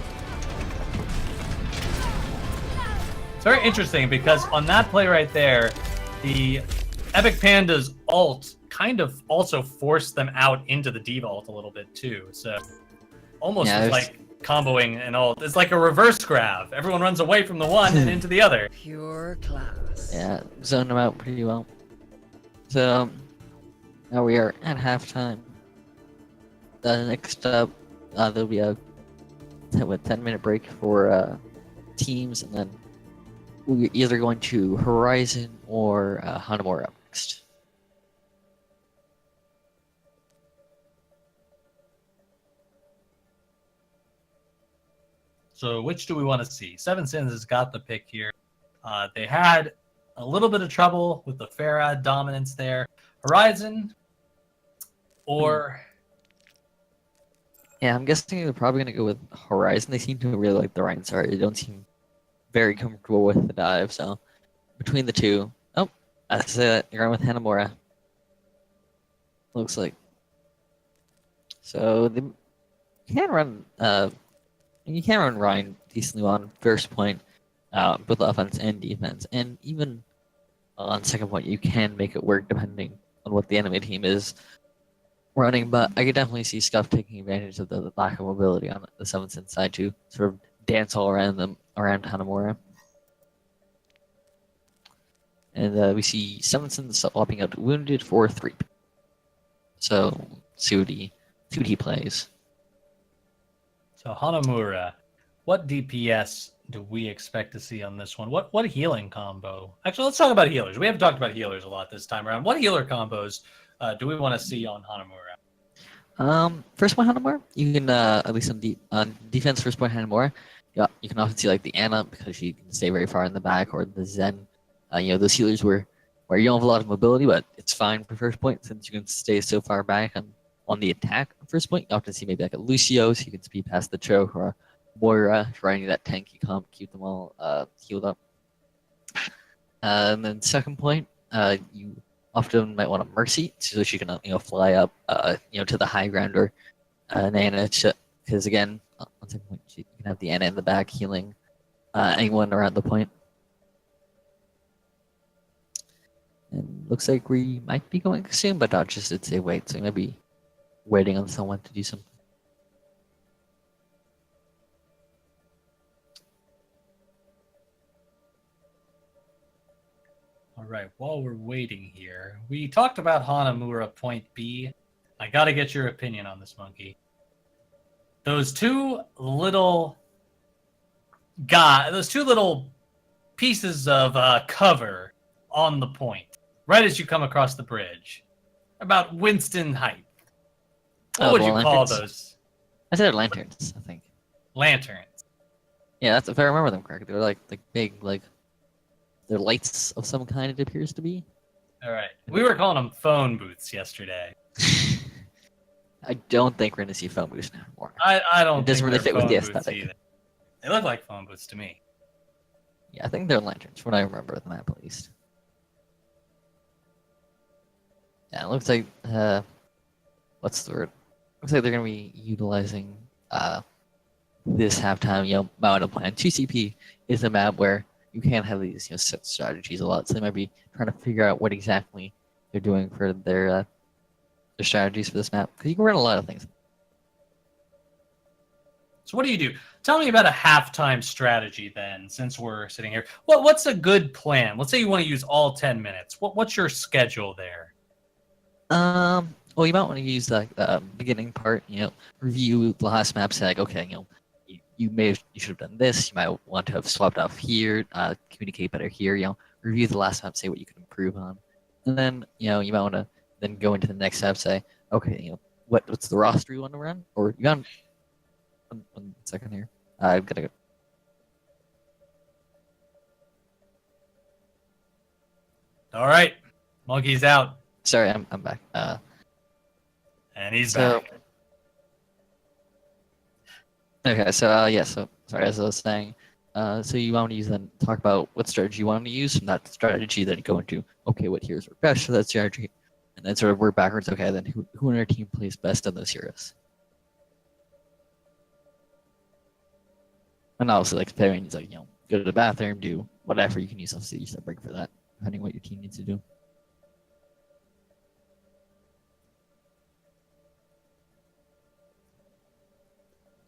It's very interesting because on that play right there, the Epic Panda's ult kind of also forced them out into the D.Va ult a little bit too. So almost like comboing an ult. It's like a reverse grab. Everyone runs away from the one and into the other. Pure class. Yeah, zoned them out pretty well. So now we are at halftime. Next up, there'll be a 10-minute break for teams, and then we're either going to Horizon or Hanamura up next. So which do we want to see? Seven Sins has got the pick here. They had a little bit of trouble with the Pharah dominance there. Horizon or... Yeah, I'm guessing they're probably going to go with Horizon. They seem to really like the Ryan. Sorry, they don't seem very comfortable with the dive, so between the two... Oh, that's it. You're going with Hanamura. Looks like. So, they can run... you can run Ryan decently on first point, both offense and defense, and even on second point, you can make it work depending on what the enemy team is running. But I could definitely see Scuff taking advantage of the lack of mobility on the 7 Sins side to sort of dance all around them, around Hanamura. And we see 7 Sins swapping out Wounded for 3. So, see what he plays. So Hanamura, what DPS do we expect to see on this one? What healing combo? Actually, let's talk about healers. We haven't talked about healers a lot this time around. What healer combos do we want to see on Hanamura? First point Hanamura, you can at least on defense first point Hanamura, yeah, you can often see like the Ana because she can stay very far in the back, or the Zen. Those healers where you don't have a lot of mobility, but it's fine for first point since you can stay so far back on the attack first point. You often see maybe like a Lucio, so you can speed past the choke, or a Moira riding that tanky comp, keep them all healed up. And then second point, you often might want a Mercy, so she can fly up to the high ground, or an Ana, because again on second point you can have the Ana in the back healing anyone around the point. And looks like we might be going soon, but not just to say wait, so we might be waiting on someone to do something. All right, while we're waiting here, we talked about Hanamura point B. I gotta get your opinion on this, Monkey. Those two little pieces of cover on the point, right as you come across the bridge, about Winston height. What would the you call lanterns? those? I said lanterns, I think. Lanterns. Yeah, that's if I remember them correctly. They're like big, like they're lights of some kind. It appears to be. All right. We were calling them phone booths yesterday. I don't think we're gonna see phone booths anymore. I don't It doesn't think really they're fit with phone the booths aesthetic. either. They look like phone booths to me. Yeah, I think they're lanterns. What I remember of the map, at least. Yeah, it looks like what's the word? Looks like they're gonna be utilizing this halftime, mountain plan. 2CP is a map where you can't have these, set strategies a lot. So they might be trying to figure out what exactly they're doing for their strategies for this map, because you can run a lot of things. So what do you do? Tell me about a halftime strategy then, since we're sitting here. What's a good plan? Let's say you want to use all 10 minutes. What's your schedule there? Well, you might want to use the beginning part. Review the last map. Say like, okay, you should have done this. You might want to have swapped off here. Communicate better here. Review the last map. Say what you could improve on, and then you might want to then go into the next map. Say, okay, what's the roster you want to run? Or you got one second here. I've got to go. All right, Monkey's out, Sorry, I'm back. and he's So- back. Okay, so yeah, so sorry, as I was saying, so you want to use then talk about what strategy you want to use from that strategy, then go into okay, what heroes work best for that strategy, and then sort of work backwards. Okay, then who in our team plays best on those heroes? And obviously, like pairing is like go to the bathroom, do whatever you can use obviously use that break for that, depending what your team needs to do.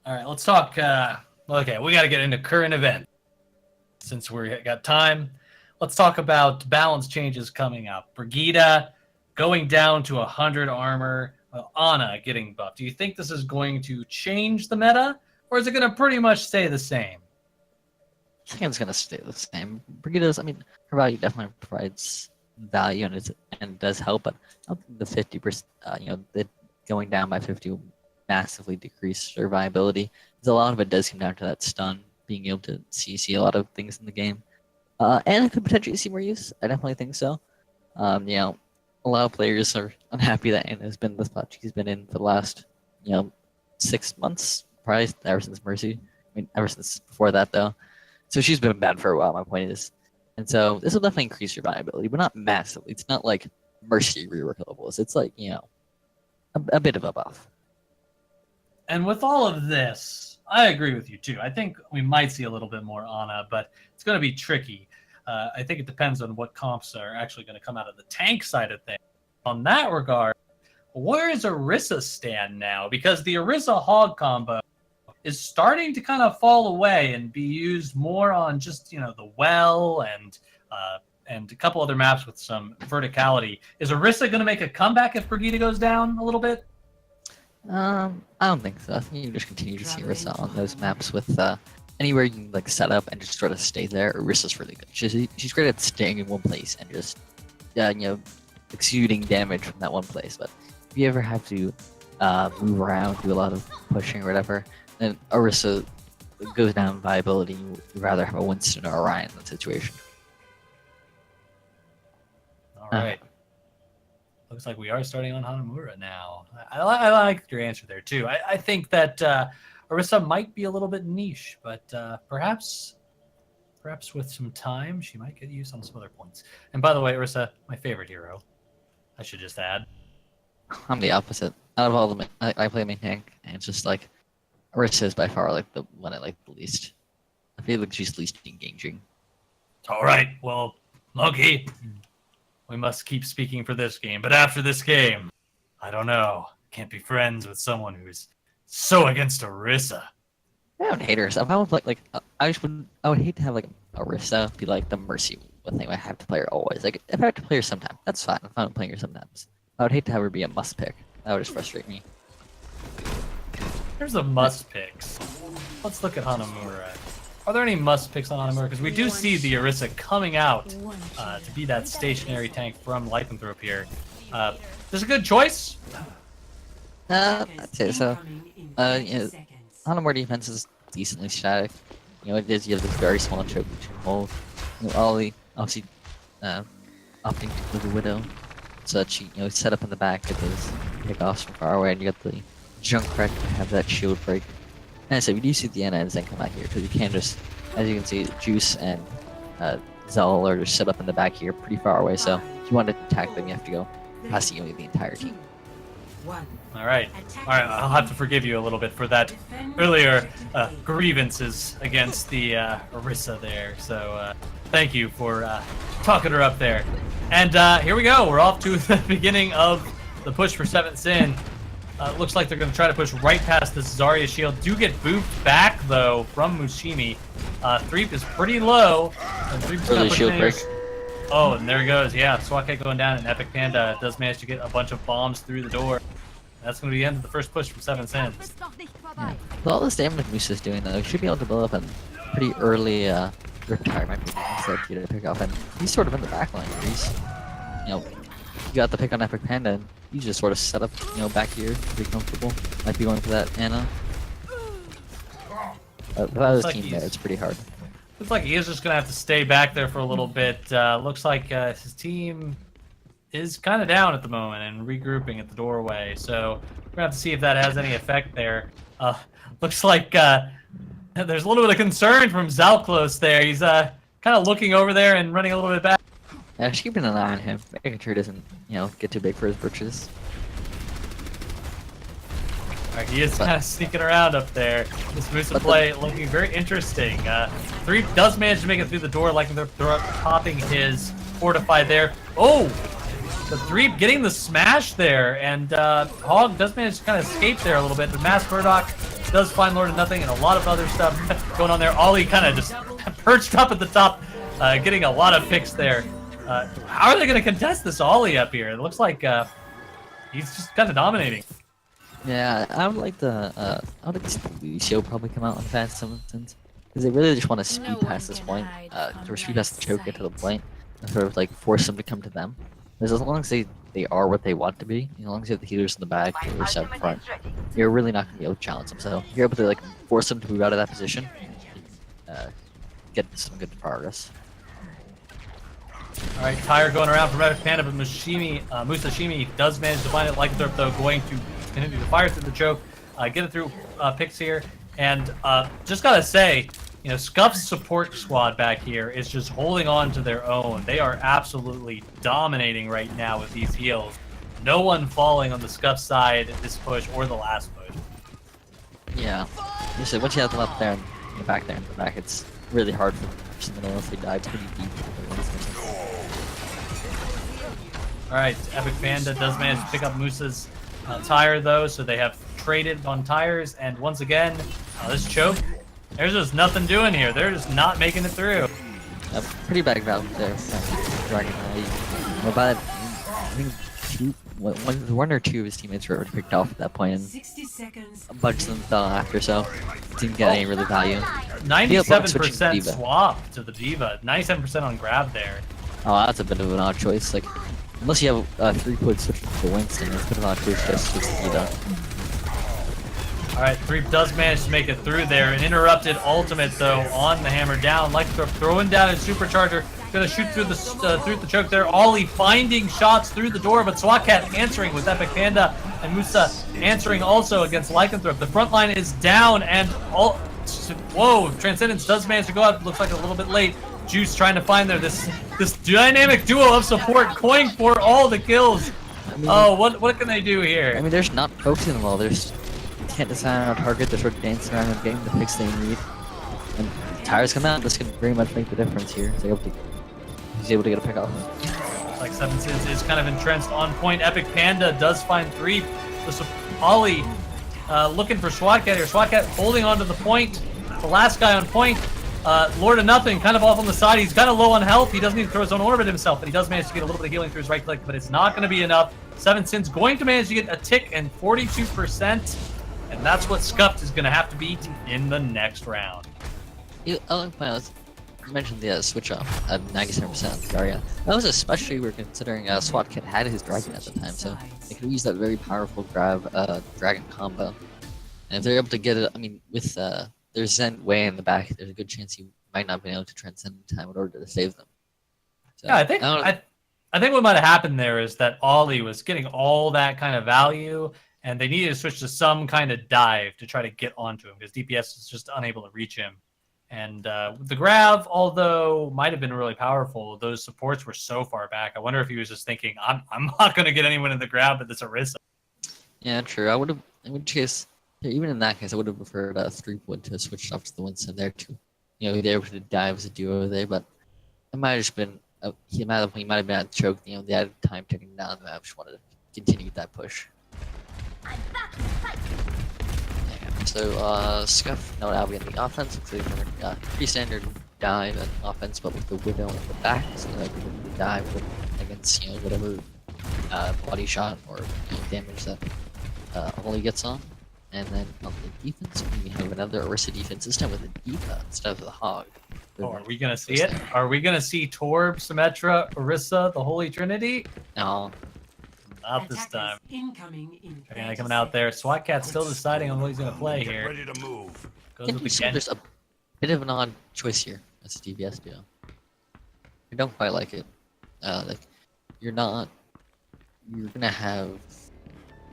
All right, let's talk. Okay, we got to get into current event. Since we got time, let's talk about balance changes coming up. Brigida going down to 100 armor. Ana getting buffed. Do you think this is going to change the meta, or is it going to pretty much stay the same? I think it's gonna stay the same. Brigida's, her value definitely provides value and does help, but I don't think the 50%, the going down by 50 will massively decrease her viability. Because a lot of it does come down to that stun, being able to CC a lot of things in the game. And it could potentially see more use. I definitely think so. A lot of players are unhappy that Anna has been the spot she's been in for the last, 6 months, probably ever since Mercy. Ever since before that, though. So she's been bad for a while, my point is. And so this will definitely increase your viability, but not massively. It's not like Mercy rework levels. It's like, a bit of a buff. And with all of this, I agree with you too. I think we might see a little bit more Ana, but it's going to be tricky. I think it depends on what comps are actually going to come out of the tank side of things. On that regard, where does Orisa stand now? Because the Orisa Hog combo is starting to kind of fall away and be used more on just the well and a couple other maps with some verticality. Is Orisa going to make a comeback if Brigida goes down a little bit? I don't think so. I think you just continue to see Orisa on those maps with anywhere you can set up and just sort of stay there. Orisa's really good. She's great at staying in one place and just exuding damage from that one place. But if you ever have to move around, do a lot of pushing or whatever, then Orisa goes down in viability. You'd rather have a Winston or a Ryan in that situation. All right. Looks like we are starting on Hanamura now. I like your answer there too. I think that Orisa might be a little bit niche, but perhaps with some time, she might get used on some other points. And by the way, Orisa, my favorite hero. I should just add. I'm the opposite. Out of all the I play main tank, and it's just like Orisa is by far the one I like the least. I feel like she's least engaging. All right, well, Monkey, we must keep speaking for this game. But after this game, I don't know. Can't be friends with someone who's so against Orisa. I don't hate her. If I would play I would hate to have Orisa be the Mercy one thing. I have to play her always. If I have to play her sometime, that's fine. I'm fine with playing her sometimes. I would hate to have her be a must pick. That would just frustrate me. Here's the must picks. Let's look at Hanamura. Are there any must picks on Hanamura? Because we do see the Orisa coming out to be that stationary tank from Lycanthrope here. This is a good choice. I'd say so. Hanamura defense is decently static. You know, it is, you have this very small choke to hold. You know, Ollie, obviously, opting to go the Widow, so that she, you know, set up in the back of those pickoffs from far away, and you got the Junkrat to have that shield break. And so we do see the ends then come out here, because you can just, as you can see, Juice and Zell are just set up in the back here, pretty far away, so if you want to attack them, you have to go past the entire team. Alright, I'll have to forgive you a little bit for that earlier grievances against the Orisa there, so thank you for talking her up there. And here we go, we're off to the beginning of the push for 7th Sin. Looks like they're going to try to push right past this Zarya shield. Do get booped back, though, from Mushimi. Threep is pretty low. And Threep's Early shield break. Oh, and there he goes. Yeah, Swatcat going down, and Epic Panda does manage to get a bunch of bombs through the door. That's going to be the end of the first push from 7th Sin. Yeah. With all this damage Musa's doing, though, he should be able to build up a pretty early Riptire might be instead here to pick off. And he's sort of in the back line. He's, you know, you got the pick on Epic Panda, and you just sort of set up, you know, back here, pretty comfortable. Might be going for that Anna. Without his team there, it's pretty hard. Looks like he is just going to have to stay back there for a little bit. Looks like his team is kind of down at the moment and regrouping at the doorway. So we're going to have to see if that has any effect there. Looks like there's a little bit of concern from Zalclos there. He's kind of looking over there and running a little bit back. Yeah, just keeping an eye on him, making sure he doesn't, you know, get too big for his britches. Alright, he is kind of sneaking around up there. This Musa play looking very interesting. Threep does manage to make it through the door, like they're popping his Fortify there. Oh! The Threep getting the smash there, and Hog does manage to kind of escape there a little bit. The Mass Murdoch does find Lord of Nothing and a lot of other stuff going on there. Ollie kind of just perched up at the top, getting a lot of picks there. How are they going to contest this Ollie up here? It looks like he's just kind of dominating. Yeah, I would like to see Lucio probably come out on fast summons, because they really just want to speed past this point, or speed past the choke, get to the point, and sort of like force them to come to them. Because as long as they are what they want to be, as long as you have the healers in the back, healers up front, you're really not going to be able to challenge them. So if you're able to like force them to move out of that position, get some good progress. Alright, Tyre going around from Epic Panda, but Musashimi does manage to find it. Lycanthrope, though, going to continue to fire through the choke, get it through picks here. And just gotta say, you know, Scuff's support squad back here is just holding on to their own. They are absolutely dominating right now with these heals. No one falling on the Scuff side this push or the last push. Yeah. You said once you have them up there and back there in the back, it's really hard for someone else to dive pretty deep. Alright, Epic Panda does manage to pick up Musa's tire though, so they have traded on tires, and once again, this choke, there's just nothing doing here. They're just not making it through. A pretty bad route there from Dragon Eye. But I think one or two of his teammates were already picked off at that point, and 60 seconds. a bunch of them fell after, so didn't get any really value. 97% swap to the Diva, 97% on grab there. Oh, that's a bit of an odd choice. Like, unless you have 3 points switch to Winston, it's a bit of an odd choice just to switch to Diva. Alright, Threep does manage to make it through there. An interrupted ultimate, though, on the hammer down. Lycanthrope throwing down his supercharger. Gonna shoot through the choke there. Ollie finding shots through the door, but Swatcat answering with Epic Panda, and Musa answering also against Lycanthrope. The front line is down, and whoa, Transcendence does manage to go out. Looks like a little bit late. Juice trying to find there this dynamic duo of support going for all the kills. I mean, oh, what can they do here? I mean, they're just not focusing them well. They can't decide on a target. They're sort of dancing around and getting the picks they need. And tires come out. This can very much make the difference here. So he's able to get a pick off. Like 7 Sins is kind of entrenched on point. Epic Panda does find Threep. Ollie looking for Swatcat here. Swatcat holding onto the point. The last guy on point. Lord of Nothing, kind of off on the side. He's kind of low on health. He doesn't need to throw his own orbit himself, but he does manage to get a little bit of healing through his right click, but it's not going to be enough. Seven Sins going to manage to get a tick and 42%, and that's what Scuffed is going to have to beat in the next round. You mentioned the switch off at 97% on Zarya. That was especially we're considering SWAT Kid had his dragon at the time, so they could use that very powerful grab dragon combo. And if they're able to get it, I mean, with their Zen way in the back, there's a good chance he might not have been able to transcend in time in order to save them. So, yeah, I think what might have happened there is that Ollie was getting all that kind of value, and they needed to switch to some kind of dive to try to get onto him because DPS is just unable to reach him. And the grab, although might have been really powerful, those supports were so far back. I wonder if he was just thinking, I'm not going to get anyone in the grab, but this Orisa. Yeah, true. I would chase. Even in that case, I would have preferred Threepwood to switch off to the Winston there too. You know, they were able to dive as a duo there, but it might have just been he might have been at choke. You know, they had time ticking down. I just wanted to continue that push. So, Scuff, no, that'll be in the offense. Looks like pretty standard dive and offense, but with the Widow in the back, so like the dive against, you know, whatever body shot or, you know, damage that Ollie gets on. And then on the defense, we have another Orisa defense, this time with a Diva instead of the Hog. Oh, are we going to see it? Are we going to see Torb, Symmetra, Orisa, the Holy Trinity? No. Not this time. Incoming in Coming out there. SWAT Cat's still deciding on what he's going to play here. Ready to move. Goes with the There's a bit of an odd choice here as a DPS duo. I don't quite like it. Like, you're gonna have,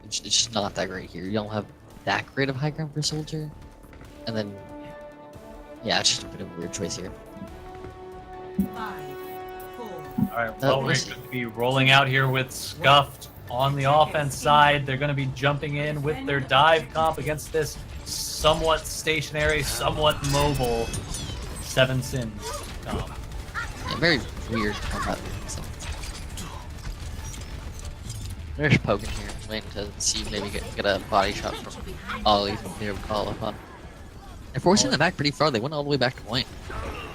it's just not that great here. You don't have that great of high ground for Soldier. And then, yeah, it's just a bit of a weird choice here. 5, 4. Alright, well, we're going to be rolling out here with Scuffed on the offense side. They're going to be jumping in with their dive comp against this somewhat stationary, somewhat mobile Seven Sins comp. Yeah, very weird combat. They're just poking here, waiting to see maybe get a body shot from Ollie from here call upon. They're forcing them back pretty far. They went all the way back to point.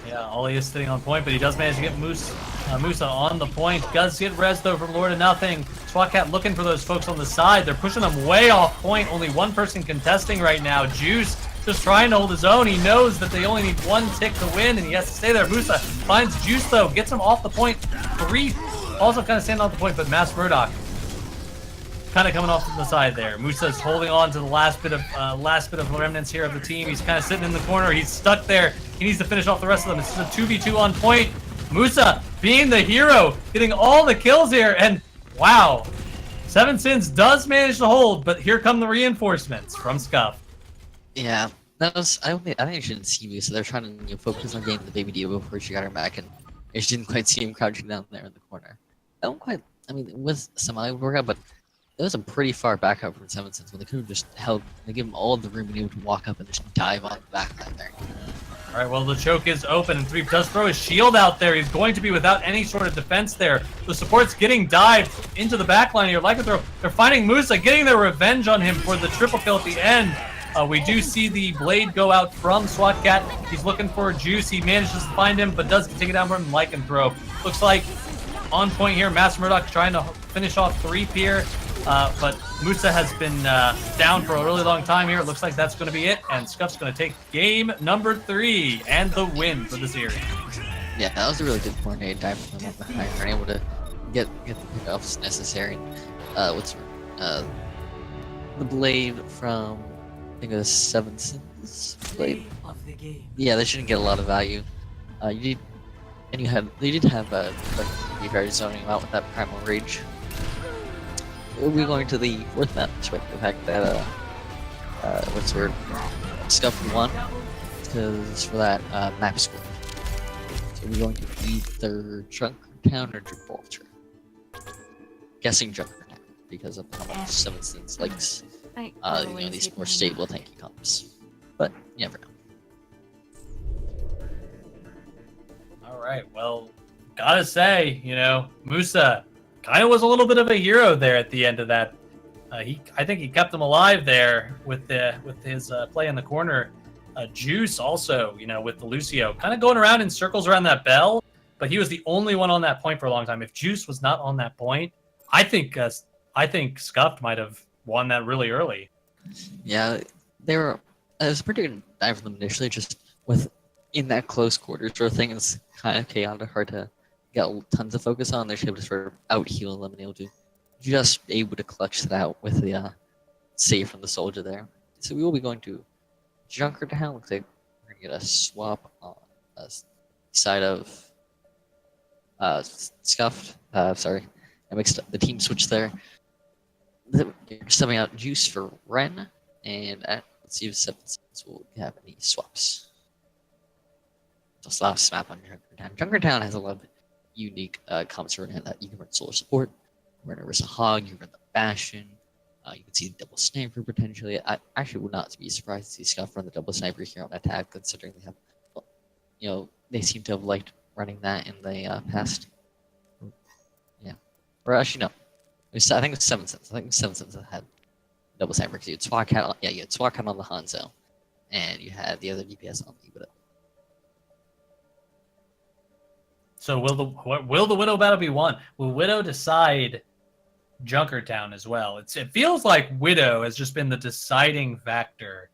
Yeah, Ollie is sitting on point, but he does manage to get Musa on the point. Does get res though from Lord of Nothing. SWAT Cat looking for those folks on the side. They're pushing them way off point. Only one person contesting right now. Juice just trying to hold his own. He knows that they only need one tick to win, and he has to stay there. Musa finds Juice though, gets him off the point. Three also kind of standing off the point, but Mass Murdoch kind of coming off to the side there. Musa's holding on to the last bit of remnants here of the team. He's kind of sitting in the corner. He's stuck there. He needs to finish off the rest of them. It's just a 2v2 on point. Musa being the hero, getting all the kills here, and wow, Seven Sins does manage to hold, but here come the reinforcements from Scuff. Yeah, that was. I think I shouldn't see Musa. They're trying to focus on getting the baby deal before she got her back, and I just didn't quite see him crouching down there in the corner. I don't quite. I mean, it was some eye workout, but it was a pretty far back up from Seven Sins when they could have just held. They give him all of the room and he would walk up and just dive on the back line there. All right, well, the choke is open, and Threep does throw his shield out there. He's going to be without any sort of defense there. The support's getting dived into the back line here. Lycanthrope, they're finding Musa, getting their revenge on him for the triple kill at the end. We do see the blade go out from SWAT Cat. He's looking for Juice. He manages to find him, but does take it down from Lycanthrope. Looks like on point here, Master Murdoch trying to finish off Threep here. But Musa has been down for a really long time here. It looks like that's going to be it, and Scuff's going to take game number 3 and the win for the series. Yeah, that was a really good coordinated dive from them behind. They're able to get the pickoffs necessary. The blade from, I think it was Seven Sins blade. Yeah, they shouldn't get a lot of value. They did have be very zoning out with that primal rage. We're going to the 4th map, despite the fact that Scuffed won, because for that map score. So we're going to either Junkertown or Gibraltar. Guessing Junkertown because of how much Seven Sins likes these more stable tanky comps. But you never know. All right, well, gotta say, Musa kind of was a little bit of a hero there at the end of that. I think he kept him alive there with his play in the corner. Juice also, you know, with the Lucio, kind of going around in circles around that bell, but he was the only one on that point for a long time. If Juice was not on that point, I think Scuffed might have won that really early. Yeah, they were. It was a pretty good dive for them initially, just with in that close quarters sort of thing. It's kind of chaotic, hard to get tons of focus on. They're able to sort of out heal them and able to just able to clutch that out with the save from the soldier there. So we will be going to Junkertown. Looks like we're gonna get a swap on the side of Scuffed. Sorry, I mixed up the team switch there. You're subbing out Juice for Ren, and let's see if 7 Sins will have any swaps. Just last snap on Junkertown. Junkertown has a lot of unique comps for Ren that you can run Solar Support, run a Rissa Hog, you run the Bastion. You can see the double sniper potentially. I actually would not be surprised to see Scuff run the double sniper here on attack, considering they have, you know, they seem to have liked running that in the past. Yeah, or actually no. I think it's 7 Sins. I think 7 Sins that had double sniper because you had SWAT Cat. You had SWAT Cat on the Hanzo, and you had the other DPS on the Widow. So will the Widow battle be won? Will Widow decide Junkertown as well? It feels like Widow has just been the deciding factor,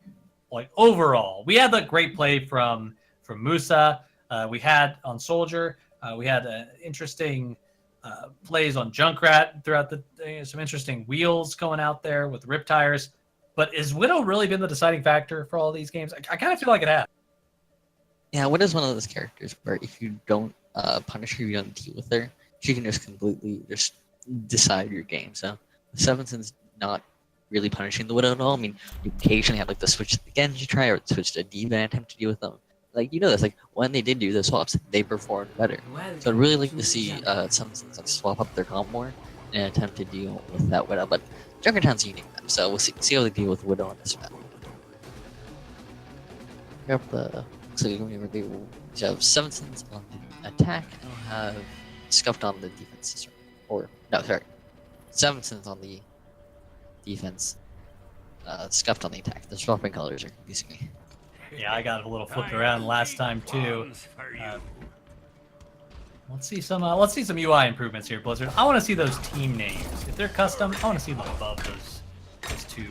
like overall. We had that great play from Musa. We had on Soldier. We had interesting plays on Junkrat throughout some interesting wheels going out there with rip tires. But has Widow really been the deciding factor for all these games? I kind of feel like it has. Yeah, Widow's one of those characters where if you don't punish her, you don't deal with her, she can just completely just decide your game. So 7 Sins not really punishing the Widow at all. I mean, you occasionally have like the switch to the Genji try or switch to D.Va and attempt to deal with them. Like, you know this, like when they did do the swaps, they performed better. So I'd really like to see 7 Sins like swap up their comp more and attempt to deal with that Widow. But Junkertown's a unique map, so we'll see how they deal with Widow on this map. Grab the so you have 7 Sins on the attack and we'll have Scuffed on the defense. Or no, sorry, 7 Sins on the defense, Scuffed on the attack. The swapping colors are confusing me. Yeah, I got a little flipped around last time too. Let's see some UI improvements here, Blizzard. I want to see those team names. If they're custom, I want to see them above those two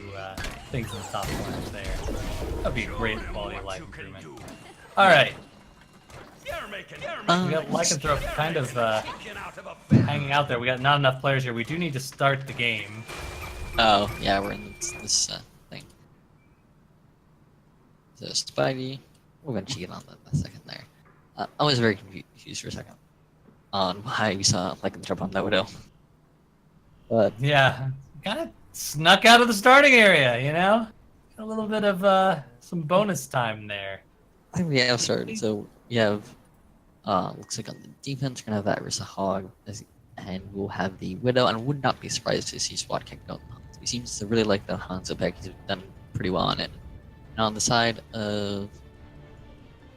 things in the top corners there. That'd be a great quality of life improvement. All right. We got Lycanthrope kind of hanging out there. We got not enough players here. We do need to start the game. Oh, yeah, we're in this thing. So Spidey, we'll eventually get on that in a second there. I was very confused for a second on why we saw Lycanthrope on that Widow. But yeah, kind of snuck out of the starting area, you know? A little bit of some bonus time there. I think we have started. So we have, looks like on the defense, we're gonna have that Rissa Hog, and we'll have the Widow, and would not be surprised to see SWAT kick on the Hanzo. He seems to really like the Hanzo pack. He's done pretty well on it. And on the side of,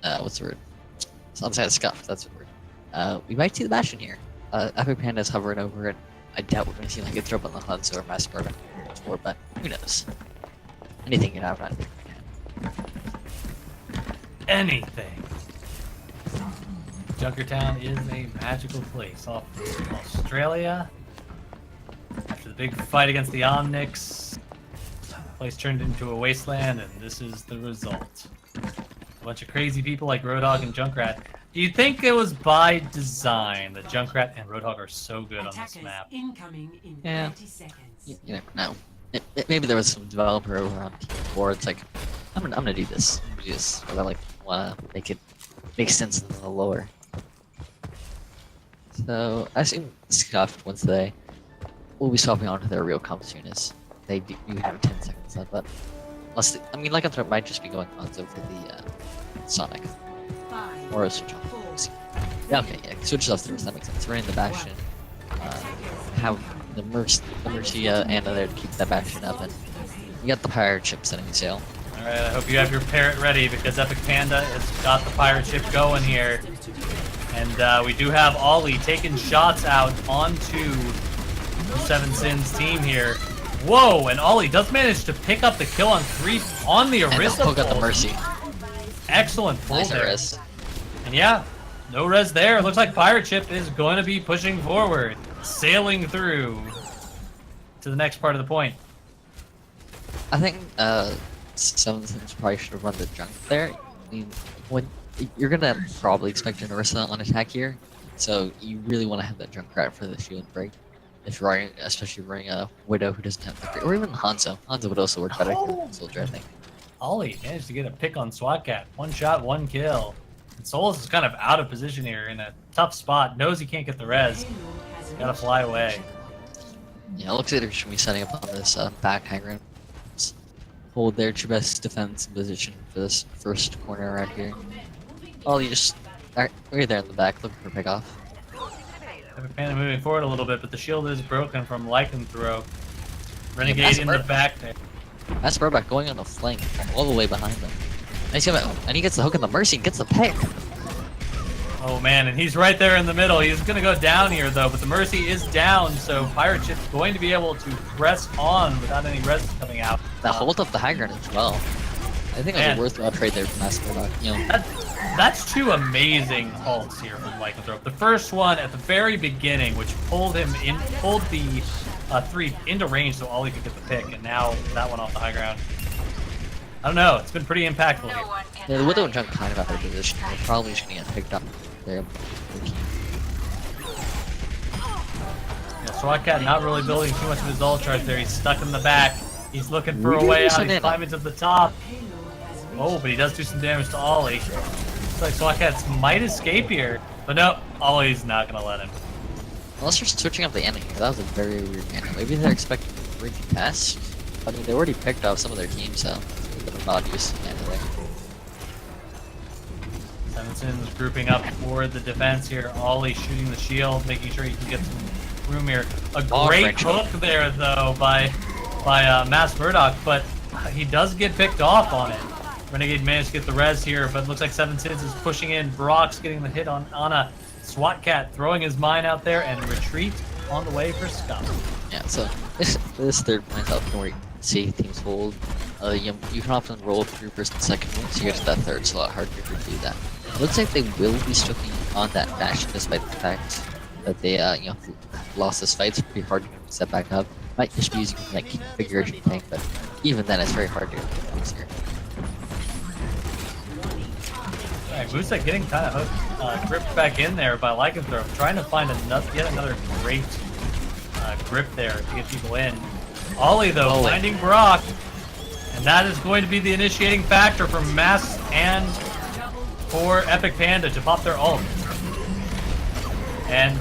what's the word? It's on the side of Scuffed, that's the word. We might see the Bastion here. Epic Panda's hovering over it. I doubt we're gonna see like a throw up on the Hanzo or Massacre before, but who knows? Anything can happen. Anything. Junkertown is a magical place off Australia. After the big fight against the Omnics, the place turned into a wasteland, and this is the result. A bunch of crazy people like Roadhog and Junkrat. Do you think it was by design that Junkrat and Roadhog are so good on this map? Incoming in Yeah. 30 seconds. You never know. Maybe there was some developer over on Team4. It's like, I'm gonna do this. I'm gonna do this. Because I like wanna make it make sense in the lore. So I assume Scuffed once they will be swapping onto their real comp soon as they do have 10 seconds left, but unless I mean Lycanthrope might just be going on for the Sonic. 5, Or a switch off. 4, Yeah, okay, yeah, switch off the rest, that makes sense. We're in the Bastion. Have the Mercy Anna there to keep that Bastion up, and you got the pirate ship setting sail. Alright, I hope you have your parrot ready because Epic Panda has got the pirate ship going here. And we do have Ollie taking shots out onto the 7 Sins team here. Whoa, and Ollie does manage to pick up the kill on 3 on the Orisa. And got the Mercy. Excellent pull Nice there. res. And yeah, no res there. Looks like Pirate Ship is going to be pushing forward, sailing through to the next part of the point. I think Seven Sins probably should have run the junk there. I mean, when you're gonna probably expect an Orisa on attack here, so you really want to have that Junkrat for the shield break. If you're running, especially running a Widow who doesn't have the, or even Hanzo. Hanzo would also work better than Soldier, I think. Ollie managed to get a pick on SWATcat. One shot, one kill. And Solus is kind of out of position here in a tough spot. Knows he can't get the res. Gotta fly away. Yeah, it looks like they should be setting up on this back high ground. Hold their best defense position for this first corner around here. Oh, you just right there in the back, looking for a pick off. Epic Panda moving forward a little bit, but the shield is broken from Lycanthrope. Renegade in the back there. That's Burback going on the flank, all the way behind them. And he gets the hook in the Mercy and gets the pick. Oh man, and he's right there in the middle. He's gonna go down here though, but the Mercy is down, so Pirate Ship's going to be able to press on without any res coming out. That hold up the high ground as well. I think it was a worthwhile trade there from Master Burback. You know, That's two amazing halts here from Lycanthrope. The first one at the very beginning, which pulled him in, pulled the 3 into range so Ollie could get the pick, and now that one off the high ground. I don't know, it's been pretty impactful here. yeah, the Widow and Junk kind of out of position. They're probably just gonna get picked up there. Yeah, SWATcat not really building too much of his ult charge there. He's stuck in the back. He's looking for a way out. He's climbing to the top. Oh, but he does do some damage to Ollie. Looks like SWATcat might escape here. But no, Ollie's not gonna let him. Unless you're switching up the enemy, that was a very weird angle. Maybe they're expecting a break test. I mean, they already picked off some of their team, so it's a bit of not use anyway. Simonsen's grouping up for the defense here. Ollie shooting the shield, making sure he can get some room here. A great hook there, though, by Mass Murdoch, but he does get picked off on it. Renegade managed to get the res here, but looks like Seven Sins is pushing in. Brock's getting the hit on Ana. SWATcat throwing his mine out there and retreat on the way for Scuffed. Yeah, so this third point up where you see teams hold. You can often roll through first and second once you get to that third, it's a lot harder to do that. It looks like they will be sticking on that bastion despite the fact that they lost this fight. It's pretty hard to set back up. Might just be using like configuration tank, but even then it's very hard to use here. Alright, Musa getting kind of hooked, gripped back in there by Lycanthrope, trying to find yet another great grip there to get people in. Ollie, though, finding Brock, and that is going to be the initiating factor for Mass and for Epic Panda to pop their ult. And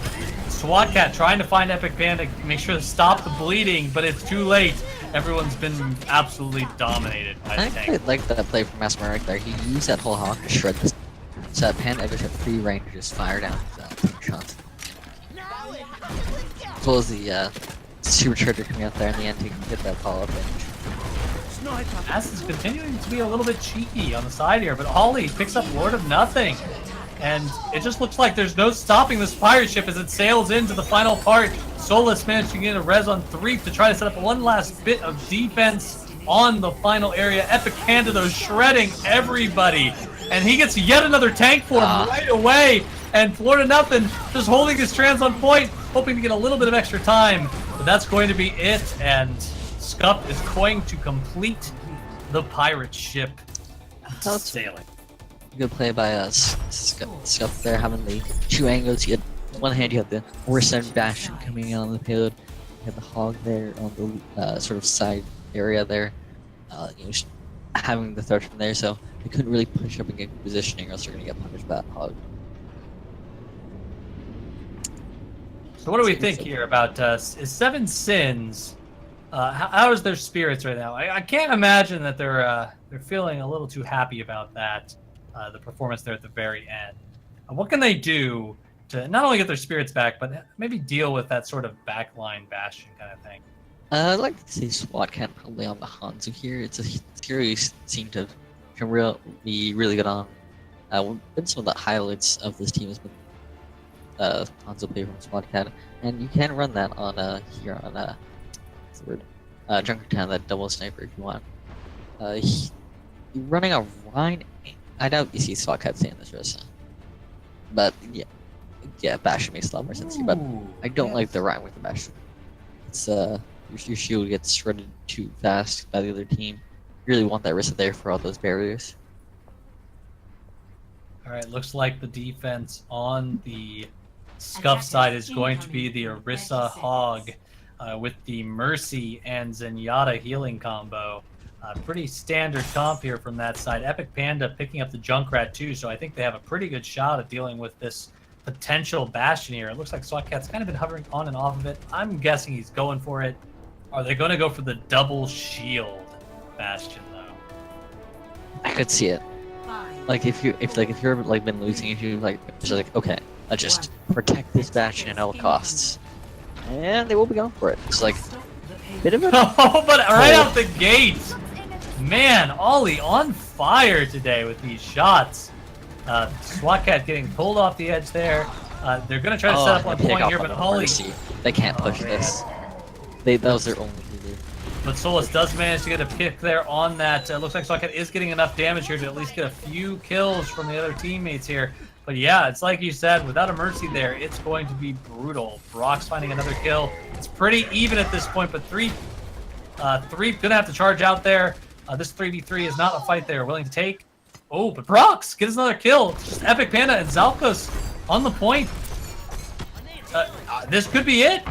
SWATcat trying to find Epic Panda, make sure to stop the bleeding, but it's too late. Everyone's been absolutely dominated by the I tank. actually like that play from Master right there. He used that whole hawk to shred this. So that Panda just had free range to just fire down shots. As well as the supercharger coming out there in the end to get that follow-up range. Mass is continuing to be a little bit cheeky on the side here, but Ollie picks up Lord of Nothing. And it just looks like there's no stopping this pirate ship as it sails into the final part. Solus managed to get a res on 3 to try to set up one last bit of defense on the final area. Epic Panda, though, shredding everybody. And he gets yet another tank for him right away. And Lord of Nothing just holding his trans on point, hoping to get a little bit of extra time. But that's going to be it. And Scuffed is going to complete the pirate ship sailing. Good play by Scuffed there, having the 2 angles. You had one hand, you had the Orisa and Bastion coming in on the payload. You had the Hog there on the sort of side area there. Just having the threat from there, so they couldn't really push up and get positioning, or else they're going to get punished by that Hog. So what do we think here about is Seven Sins? How is their spirits right now? I can't imagine that they're feeling a little too happy about that. The performance there at the very end. What can they do to not only get their spirits back, but maybe deal with that sort of backline bastion kind of thing? I'd like to see SWATcat probably on the Hanzo here. It's a hero seem to be really good on. Been some of the highlights of this team has been Hanzo play from SWATcat, and you can run that on here on what's the word? Junkertown, that double sniper if you want. You're running a Rhine I doubt you see SWAT Cat stay in this Rissa. But yeah, Bastion makes a lot more sense here. But I don't like the Rhyme with the Bastion. It's your shield gets shredded too fast by the other team. You really want that Rissa there for all those barriers. All right, looks like the defense on the Scuff side is going to be the Orisa Hog with the Mercy and Zenyatta healing combo. Pretty standard comp here from that side. Epic Panda picking up the Junkrat too, so I think they have a pretty good shot at dealing with this potential Bastion here. It looks like SWAT Cat's kind of been hovering on and off of it. I'm guessing he's going for it. Are they going to go for the double shield Bastion though? I could see it. Like if you're like been losing, if you like just like okay, let's just protect this Bastion at all costs, and they will be going for it. It's like bit of a oh, but right out the gate, man, Ollie on fire today with these shots. SWAT Cat getting pulled off the edge there. They're gonna try to set up one point here, but Ollie, they can't push this. That was their only move. But Solus does manage to get a pick there on that. Looks like SWAT Cat is getting enough damage here to at least get a few kills from the other teammates here. But yeah, it's like you said, without a Mercy there, it's going to be brutal. Brock's finding another kill. It's pretty even at this point, but three gonna have to charge out there. This 3v3 is not a fight they're willing to take. Oh, but Brox gets another kill. It's just Epic Panda and Zalkos on the point. This could be it.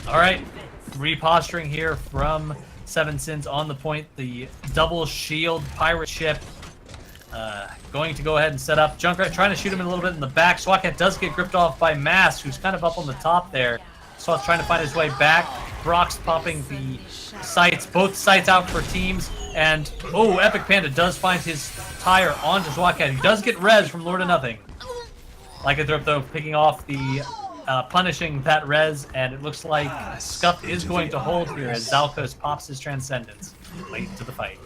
All right, reposturing here from Seven Sins on the point. The double shield pirate ship going to go ahead and set up. Junkrat trying to shoot him a little bit in the back. SWAT Cat does get gripped off by Mask, who's kind of up on the top there. SWAT's trying to find his way back. Brock's popping the sights, both sights out for teams. And, oh, Epic Panda does find his tire onto SWAT Cat. He does get res from Lord of Nothing. Lycanthrope, though, picking off the punishing that res, and it looks like Scuffed is going to hold here as Zalkos pops his Transcendence. Late to the fight.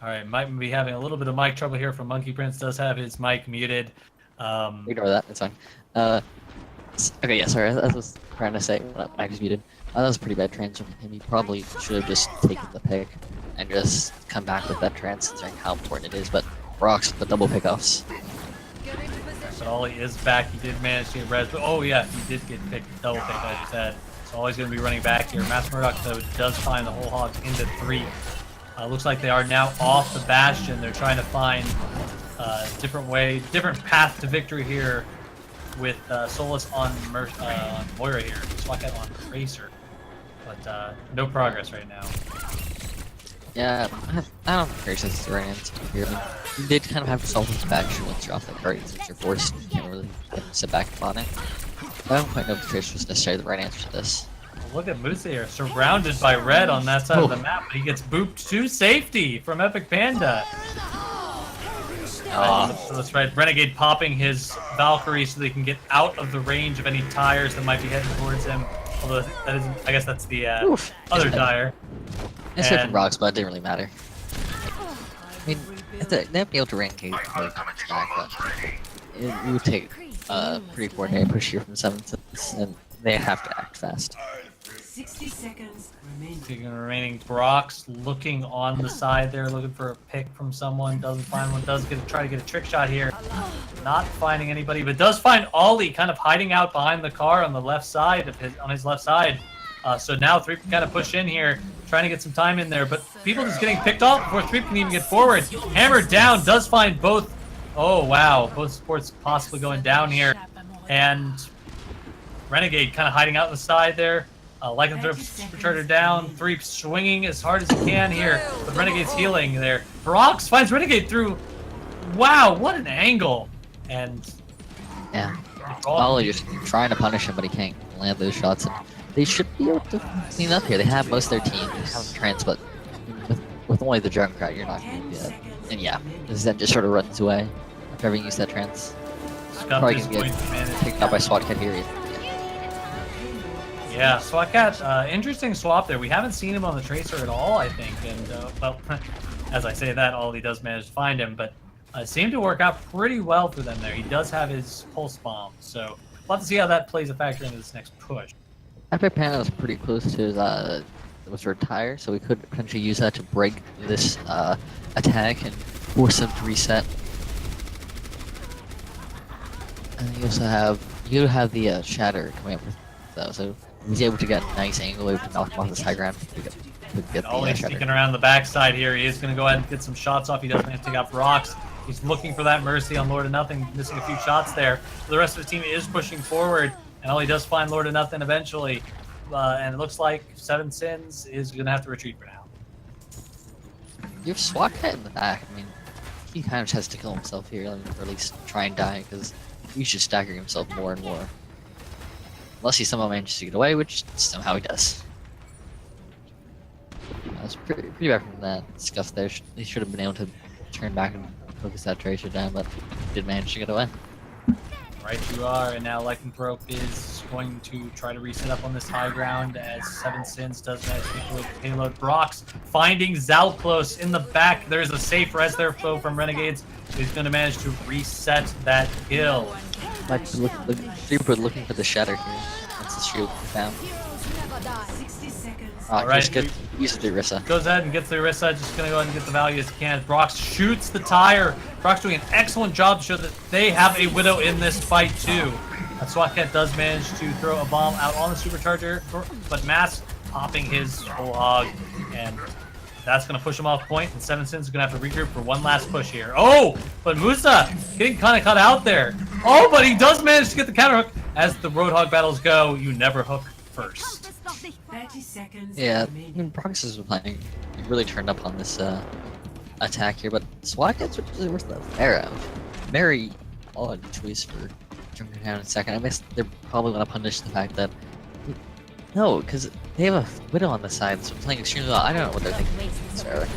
All right, might be having a little bit of mic trouble here from TheMonkeyPrince. Does have his mic muted. Ignore that, it's fine. Okay, yeah, sorry, I was trying to say when I was muted. That was a pretty bad trans from him. He probably should have just taken the pick and just come back with that trans, considering how important it is. But Brock's the double pickoffs. But Ollie is back. He did manage to get res, but oh yeah, he did get picked, double picked, as you said. So Ollie's going to be running back here. Master Murdoch, though, does find the whole hogs into 3. Looks like they are now off the Bastion. They're trying to find different path to victory here with Solus on Moira here. SWAT Cat on Tracer. But no progress right now. Yeah, I don't think Tracer's the right answer here. I mean, you did kind of have to solve this Bastion once you're off the cart, since you're forced. You can't really sit back on it. I don't quite know if Tracer was necessarily the right answer to this. Look at Moose here, surrounded by red on that side of the map, but he gets booped to safety from Epic Panda. So that's right, Renegade popping his Valkyrie so they can get out of the range of any tires that might be heading towards him. Although that isn't, I guess that's the other tire. It's different rocks, but it didn't really matter. I mean, they might be able to Renegade back, but it would take a pretty coordinated push here from 7 Sins, and they have to act fast. 60 seconds remaining. Speaking of remaining, Brock's looking on the side there, looking for a pick from someone. Doesn't find one. Does try to get a trick shot here. Not finding anybody, but does find Ollie kind of hiding out behind the car on the left side of his left side. So now 3 can kind of push in here, trying to get some time in there. But people just getting picked off before 3 can even get forward. Hammered down. Does find both. Oh wow, both supports possibly going down here, and Renegade kind of hiding out on the side there. Lycanthrope Supercharger down, 3 swinging as hard as he can here, but Renegade's healing there. Brox finds Renegade through. Wow, what an angle! And yeah, Ollie just trying to punish him, but he can't land those shots. And they should be able to clean up here. They have most of their team. They have trans, but with only the Junkrat, you're not going to do that. And yeah, Zen just sort of runs away after having used that trance. Probably going to get picked up by SWAT Cat here. Yeah, SWAT Cat, interesting swap there. We haven't seen him on the Tracer at all, I think. And, well, as I say that, Ollie does manage to find him. But seemed to work out pretty well for them there. He does have his pulse bomb, so we'll have to see how that plays a factor into this next push. Epic Panda was pretty close to his was retire, so we could potentially use that to break this attack and force him to reset. And you have the Shatter coming up with though, so he's able to get a nice angle to knock him off this high ground to get Ollie the Shatter. sneaking around the backside here. He is going to go ahead and get some shots off. He doesn't have to take out Brox. He's looking for that Mercy on Lord of Nothing, missing a few shots there. The rest of the team is pushing forward, and Ollie does find Lord of Nothing eventually. And it looks like Seven Sins is going to have to retreat for now. You have SWAT Cat in the back. I mean, he kind of just has to kill himself here, or at least try and die, because he's just staggering himself more and more. Unless he somehow manages to get away, which somehow he does. That's pretty bad from that Scuffed there. He should have been able to turn back and focus that Tracer down, but did manage to get away. Right you are, and now Lycanthrope is going to try to reset up on this high ground as Seven Sins does manage to include payload. Brox finding Zalclos in the back. There's a safe res there from Renegades. He's going to manage to reset that kill. Super looking for the Shatter here. That's the shield we found. 60 seconds. Alright, use the Orisa. Goes ahead and gets the Orisa, just going to go ahead and get the value as he can. Brox shoots the tire. Brox doing an excellent job to show that they have a Widow in this fight too. SWAT Cat does manage to throw a bomb out on the supercharger, but Mass popping his whole hog, and that's going to push him off point, and Seven Sins is going to have to regroup for one last push here. Oh, but Musa getting kind of cut out there. Oh, but he does manage to get the counter hook. As the Roadhog battles go, you never hook first. 30 seconds. Yeah, I remaining. mean, Brox has been playing. He really turned up on this attack here, but SWAT Cat's really worth the Pharaoh. Very odd choice for jumping down in a second. I guess they're probably going to punish the fact that. No, because they have a Widow on the side, so playing extremely well. I don't know what they're thinking necessarily.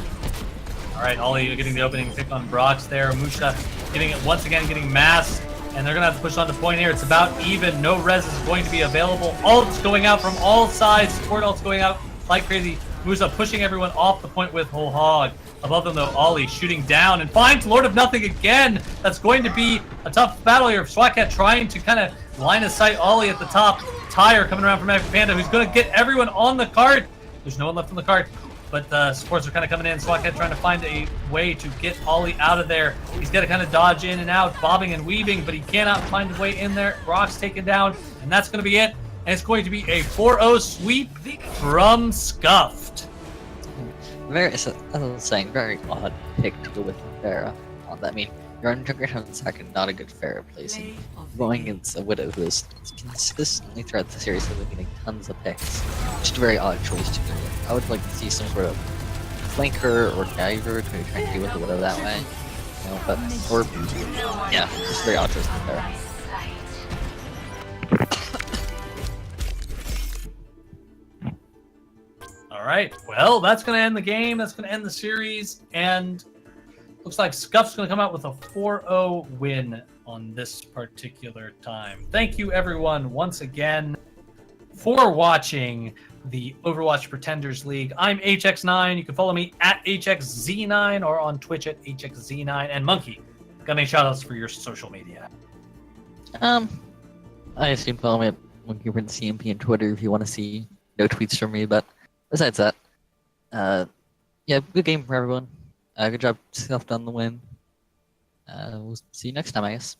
Alright, Ollie getting the opening pick on Brox there. Musha getting it once again, getting Mass. And they're going to have to push on the point here. It's about even. No res is going to be available. Ults going out from all sides. Support ults going out like crazy. Musa pushing everyone off the point with whole hog. Above them, though, Ollie shooting down and finds Lord of Nothing again. That's going to be a tough battle here. SWAT Cat trying to kind of line of sight Ollie at the top. Tire coming around from Epic Panda, who's going to get everyone on the cart. There's no one left on the cart. But the supports are kind of coming in. SWAT Cat trying to find a way to get Ollie out of there. He's got to kind of dodge in and out, bobbing and weaving, but he cannot find a way in there. Brock's taken down, and that's going to be it. And it's going to be a 4-0 sweep from Scuffed. As I was saying, very odd pick to go with Pharah on that. I mean, you're on Juggernaut on the second, not a good Pharah place. And going against a Widow who is consistently throughout the series has been getting tons of picks. Just a very odd choice to go with. I would like to see some sort of flanker or diver to try and deal with the Widow that way. You know, but, or, yeah, just a very odd choice to Pharah. Alright, well, that's going to end the game. That's going to end the series. And looks like Scuff's going to come out with a 4-0 win on this particular time. Thank you, everyone, once again for watching the Overwatch Pretenders League. I'm HX9. You can follow me at HXZ9 or on Twitch at HXZ9. And Monkey, got any shoutouts for your social media? I assume follow me at MonkeyPrince CMP on Twitter if you want to see no tweets from me, but besides that, yeah, good game for everyone. Good job, Scuffed on the win. We'll see you next time, I guess.